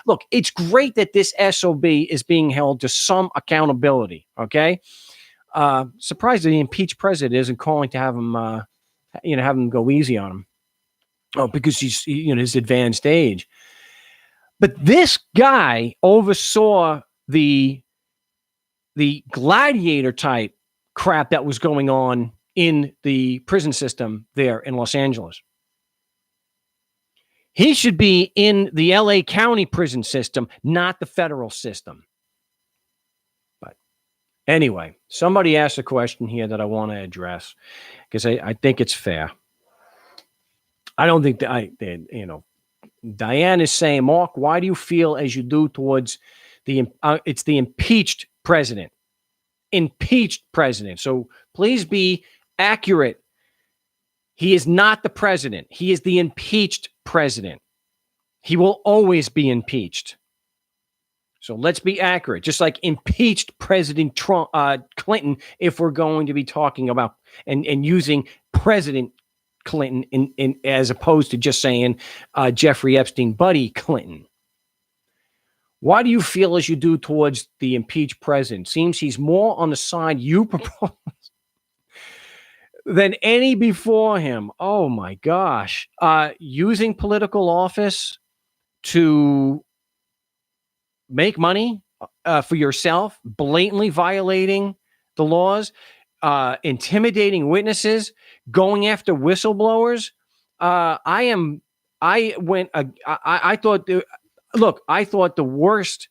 look, it's great that this SOB is being held to some accountability, okay? Surprised that the impeached president isn't calling to have him, have him go easy on him. Oh, because he's, his advanced age. But this guy oversaw the gladiator type crap that was going on in the prison system there in Los Angeles. He should be in the LA County prison system, not the federal system. But anyway, somebody asked a question here that I want to address because I think it's fair. I don't think that Diane is saying, Mark, why do you feel as you do towards it's the impeached president? Impeached president. So please be accurate. He is not the president. He is the impeached president. He will always be impeached. So let's be accurate. Just like impeached President Clinton, if we're going to be talking about and using President Clinton in as opposed to just saying Jeffrey Epstein buddy Clinton. Why do you feel as you do towards the impeached president? Seems he's more on the side you propose than any before him. Oh my gosh. Using political office to make money for yourself, blatantly violating the laws, intimidating witnesses, going after whistleblowers. I thought the worst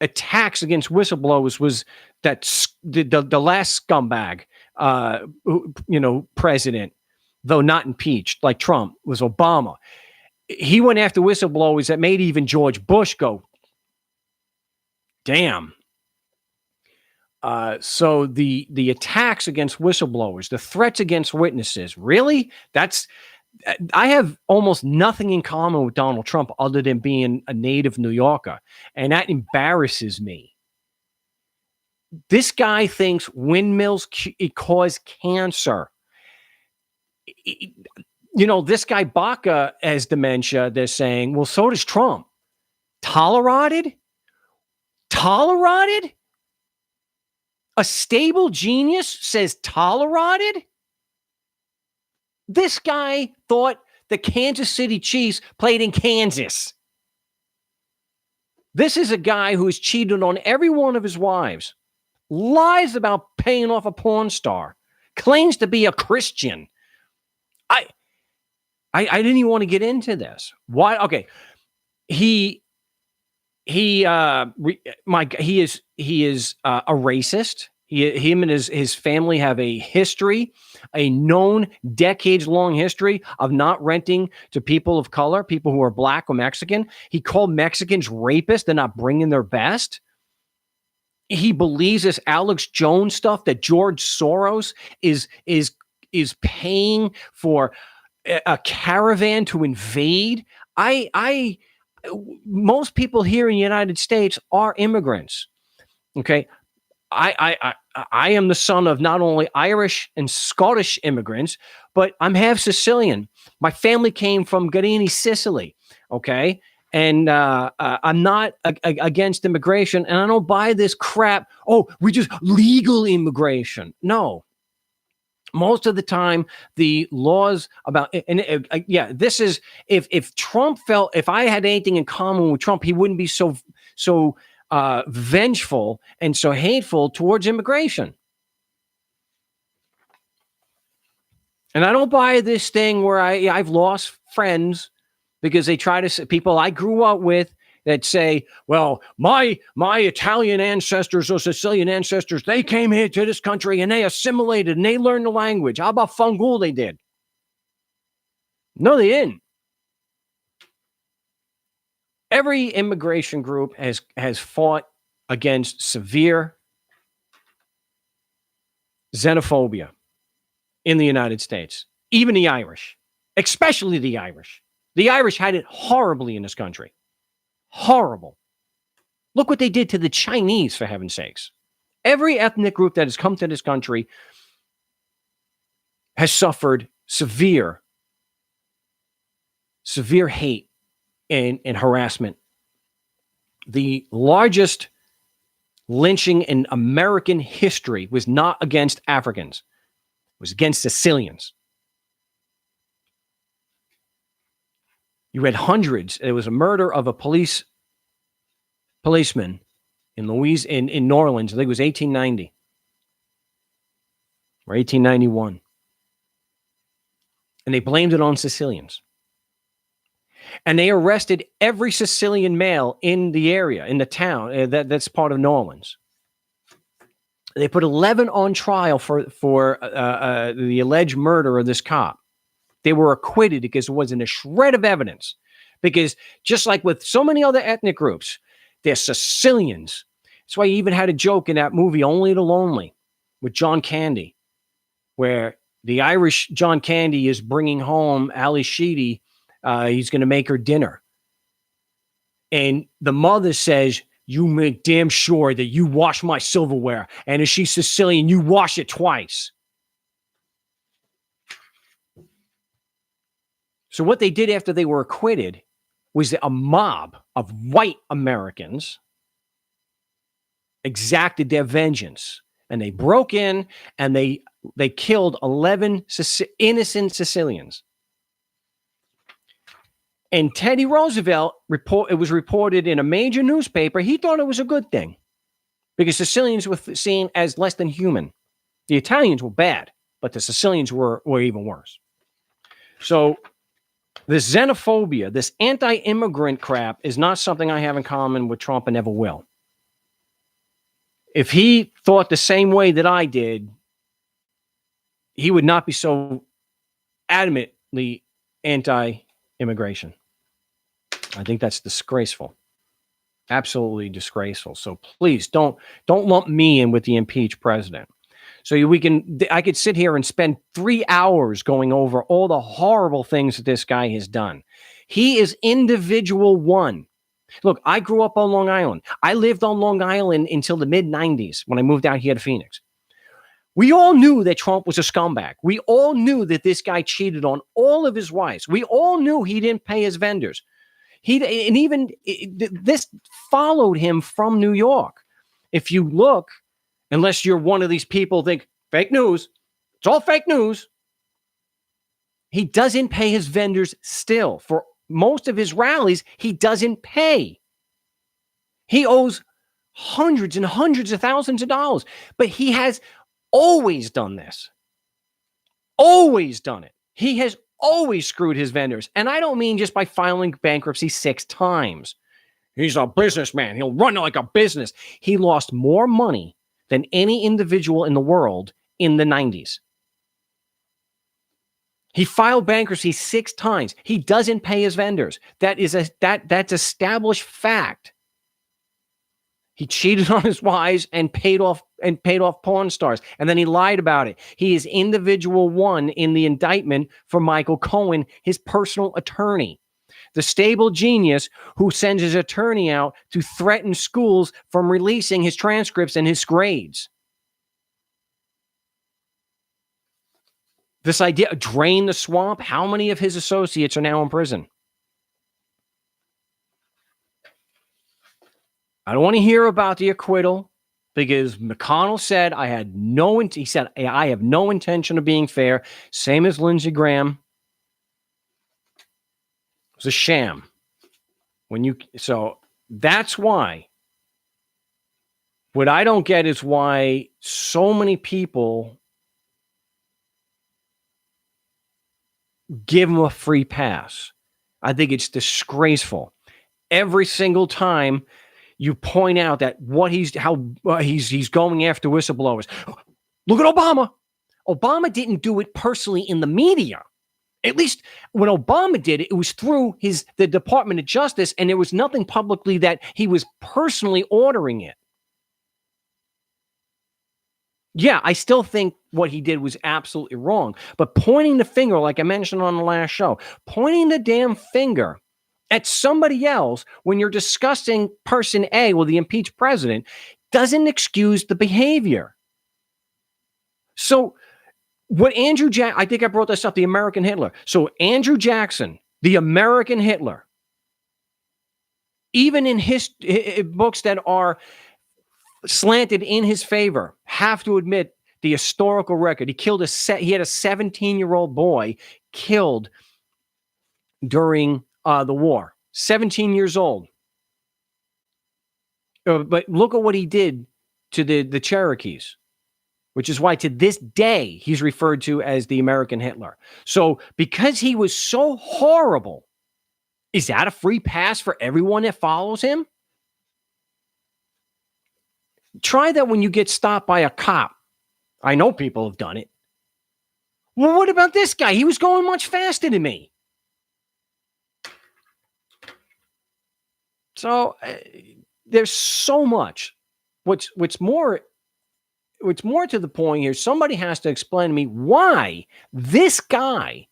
attacks against whistleblowers was that the last scumbag, president, though not impeached like Trump, was Obama. He went after whistleblowers that made even George Bush go, damn. So the attacks against whistleblowers, the threats against witnesses, really? I have almost nothing in common with Donald Trump other than being a native New Yorker. And that embarrasses me. This guy thinks windmills cause cancer. This guy Baca has dementia. They're saying, well, so does Trump. Tolerated? A stable genius says tolerated? This guy thought the Kansas City Chiefs played in Kansas. This is a guy who has cheated on every one of his wives, lies about paying off a porn star, claims to be a Christian. I didn't even want to get into this. Why? Okay. He is a racist. Him and his family have a known decades-long history of not renting to people of color, people who are black or Mexican. He called Mexicans rapists. They're not bringing their best. He believes this Alex Jones stuff that George Soros is paying for a caravan to invade. Most people here in the United States are immigrants. Okay. I am the son of not only Irish and Scottish immigrants, but I'm half Sicilian. My family came from Garini, Sicily. Okay. And I'm not against immigration, and I don't buy this crap. Oh, we just legal immigration. No. Most of the time, the laws about this is if Trump if I had anything in common with Trump, he wouldn't be so vengeful and so hateful towards immigration. And I don't buy this thing where I've lost friends because they try to people I grew up with that say, well, my Italian ancestors or Sicilian ancestors, they came here to this country and they assimilated and they learned the language. How about Fungul they did? No, they didn't. Every immigration group has fought against severe xenophobia in the United States, even the Irish, especially the Irish. The Irish had it horribly in this country. Horrible. Look what they did to the Chinese, for heaven's sakes. Every ethnic group that has come to this country has suffered severe hate and harassment. The largest lynching in American history was not against Africans. It was against Sicilians. You had hundreds. It was a murder of a policeman in in New Orleans. I think it was 1890 or 1891. And they blamed it on Sicilians. And they arrested every Sicilian male in the area, in the town that's part of New Orleans. They put 11 on trial for the alleged murder of this cop. They were acquitted because there wasn't a shred of evidence. Because just like with so many other ethnic groups, they're Sicilians. That's why you even had a joke in that movie, Only the Lonely, with John Candy, where the Irish John Candy is bringing home Ali Sheedy. He's going to make her dinner. And the mother says, you make damn sure that you wash my silverware. And if she's Sicilian, you wash it twice. So what they did after they were acquitted was that a mob of white Americans exacted their vengeance. And they broke in and they killed 11 innocent Sicilians. And Teddy Roosevelt, it was reported in a major newspaper, he thought it was a good thing because Sicilians were seen as less than human. The Italians were bad, but the Sicilians were even worse. So this xenophobia, this anti-immigrant crap is not something I have in common with Trump and ever will. If he thought the same way that I did, he would not be so adamantly anti-immigration. I think that's disgraceful. Absolutely disgraceful. So please don't lump me in with the impeached president. So I could sit here and spend 3 hours going over all the horrible things that this guy has done. He is individual one. Look, I grew up on Long Island. I lived on Long Island until the mid-90s when I moved out here to Phoenix. We all knew that Trump was a scumbag. We all knew that this guy cheated on all of his wives. We all knew he didn't pay his vendors. This followed him from New York. If you look, unless you're one of these people think, fake news, it's all fake news. He doesn't pay his vendors still. For most of his rallies, he doesn't pay. He owes hundreds and hundreds of thousands of dollars. But he has always done this. Always done it. He has always screwed his vendors. And I don't mean just by filing bankruptcy 6 times. He's a businessman. He'll run like a business. He lost more money than any individual in the world in the 90s. He filed bankruptcy 6 times. He doesn't pay his vendors. That's established fact. He cheated on his wives and paid off porn stars. And then he lied about it. He is individual one in the indictment for Michael Cohen, his personal attorney. The stable genius who sends his attorney out to threaten schools from releasing his transcripts and his grades. This idea, drain the swamp. How many of his associates are now in prison? I don't want to hear about the acquittal because McConnell said I have no intention of being fair. Same as Lindsey Graham. It was a sham. So that's why. What I don't get is why so many people give him a free pass. I think it's disgraceful. Every single time you point out that he's going after whistleblowers. Look at Obama. Obama didn't do it personally in the media. At least when Obama did it, it was through the Department of Justice, and there was nothing publicly that he was personally ordering it. Yeah, I still think what he did was absolutely wrong. But pointing the finger, like I mentioned on the last show, pointing the damn finger at somebody else when you're discussing person A, the impeached president, doesn't excuse the behavior. So what I think I brought this up, the American Hitler. So Andrew Jackson, the American Hitler, even in his books that are slanted in his favor, have to admit the historical record. He had a 17-year-old boy killed during the war. 17 years old. But look at what he did to the Cherokees, which is why to this day he's referred to as the American Hitler. So because he was so horrible, Is that a free pass for everyone that follows him? Try that when you get stopped by a cop. I know people have done it. Well, what about this guy? He was going much faster than me. So there's so much. What's more to the point here, somebody has to explain to me why this guy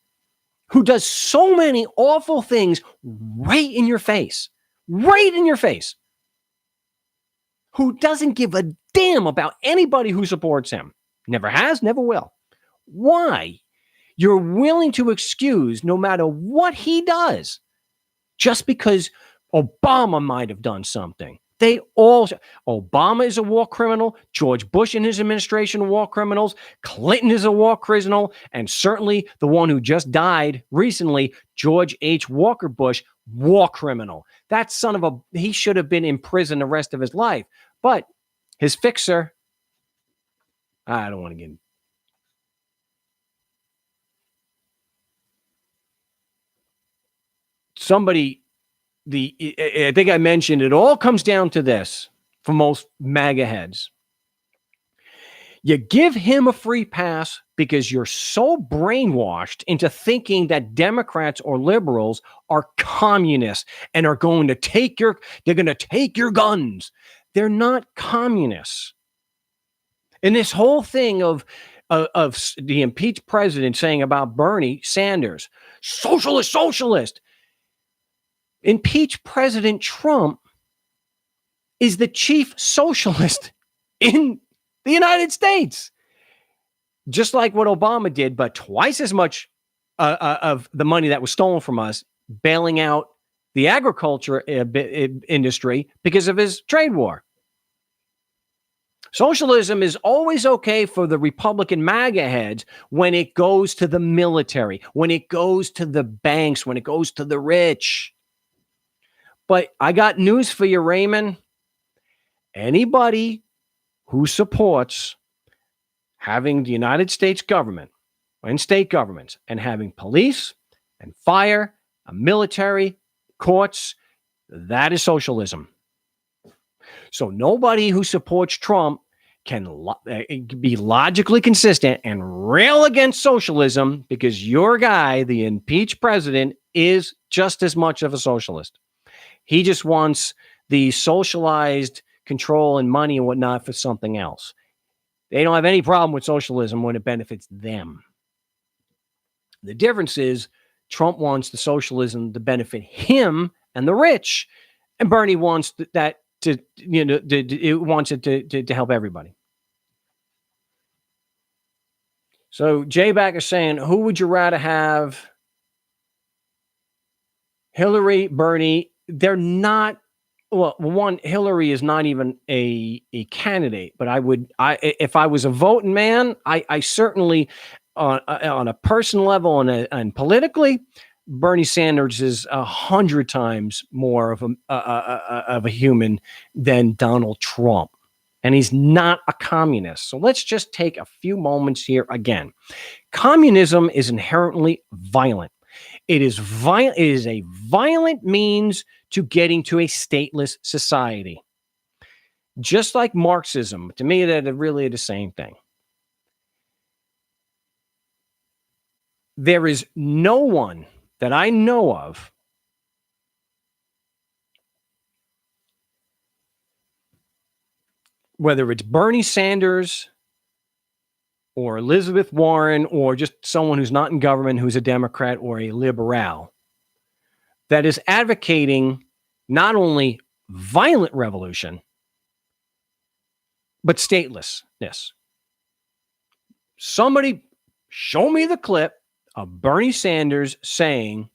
who does so many awful things right in your face, who doesn't give a damn about anybody who supports him, never has, never will, why you're willing to excuse no matter what he does just because Obama might have done something. Obama is a war criminal. George Bush and his administration are war criminals. Clinton is a war criminal. And certainly the one who just died recently, George H. Walker Bush, war criminal. That he should have been in prison the rest of his life. But his fixer, I don't want to get I think I mentioned it all comes down to this for most MAGA heads. You give him a free pass because you're so brainwashed into thinking that Democrats or liberals are communists and are going to take your guns. They're not communists. And this whole thing of the impeached president saying about Bernie Sanders, socialist. Impeach President Trump is the chief socialist in the United States. Just like what Obama did, but twice as much of the money that was stolen from us, bailing out the agriculture industry because of his trade war. Socialism is always okay for the Republican MAGA heads when it goes to the military, when it goes to the banks, when it goes to the rich. But I got news for you, Raymond. Anybody who supports having the United States government and state governments and having police and fire, a military, courts, that is socialism. So nobody who supports Trump can be logically consistent and rail against socialism because your guy, the impeached president, is just as much of a socialist. He just wants the socialized control and money and whatnot for something else. They don't have any problem with socialism when it benefits them. The difference is Trump wants the socialism to benefit him and the rich, and Bernie wants that it wants it to help everybody. So Jay Back is saying, who would you rather have? Hillary, Bernie? They're not. Well, one, Hillary is not even a candidate, but if I was a voting man, I certainly on a personal level and politically, Bernie Sanders is 100 times more of a human than Donald Trump. And he's not a communist. So let's just take a few moments here again. Communism is inherently violent. It is a violent means to getting to a stateless society. Just like Marxism, to me, they're really the same thing. There is no one that I know of whether it's Bernie Sanders or Elizabeth Warren or just someone who's not in government, who's a Democrat or a liberal, that is advocating not only violent revolution, but statelessness. Somebody show me the clip of Bernie Sanders saying,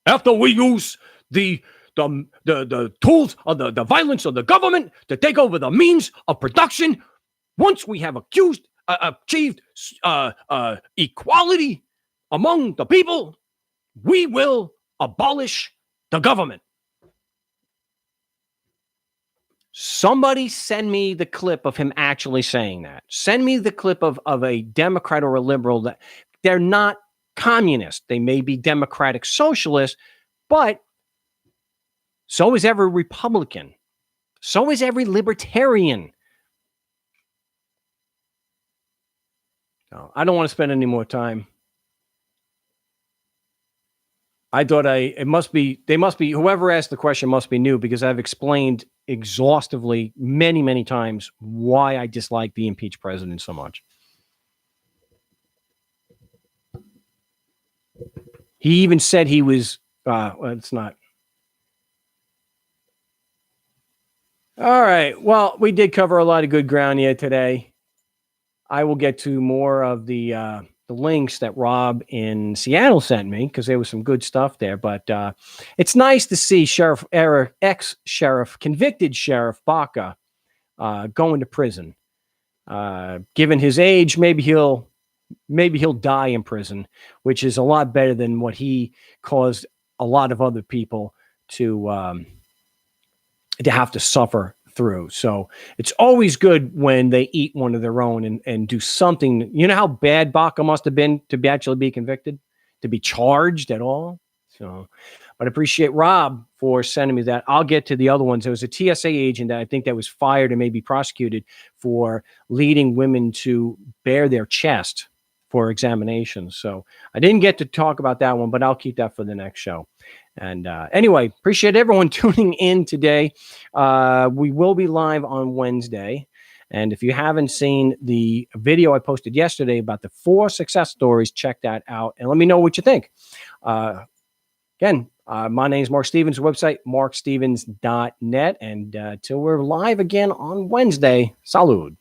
after we use the tools of the violence of the government to take over the means of production, once we have achieved equality among the people, we will abolish the government. Somebody send me the clip of him actually saying that. Send me the clip of a Democrat or a liberal that they're not communist. They may be democratic socialists, But so is every Republican. So is every libertarian. No, I don't want to spend any more time. I thought they must be, whoever asked the question must be new, because I've explained exhaustively many, many times why I dislike the impeached president so much. He even said he was, well, it's not. All right. Well, we did cover a lot of good ground here today. I will get to more of the links that Rob in Seattle sent me, because there was some good stuff there. But it's nice to see ex-sheriff, convicted Sheriff Baca going to prison. Given his age, maybe he'll die in prison, which is a lot better than what he caused a lot of other people to have to suffer through. So it's always good when they eat one of their own and do something. You know how bad Baca must have been to actually be convicted, to be charged at all. So, but I appreciate Rob for sending me that. I'll get to the other ones. There was a TSA agent that I think that was fired and maybe prosecuted for leading women to bare their chest for examinations. So I didn't get to talk about that one, but I'll keep that for the next show. And anyway, appreciate everyone tuning in today. We will be live on Wednesday. And if you haven't seen the video I posted yesterday about the 4 success stories, check that out and let me know what you think. Again, my name is Marc Stevens, website, markstevens.net. And till we're live again on Wednesday, salud.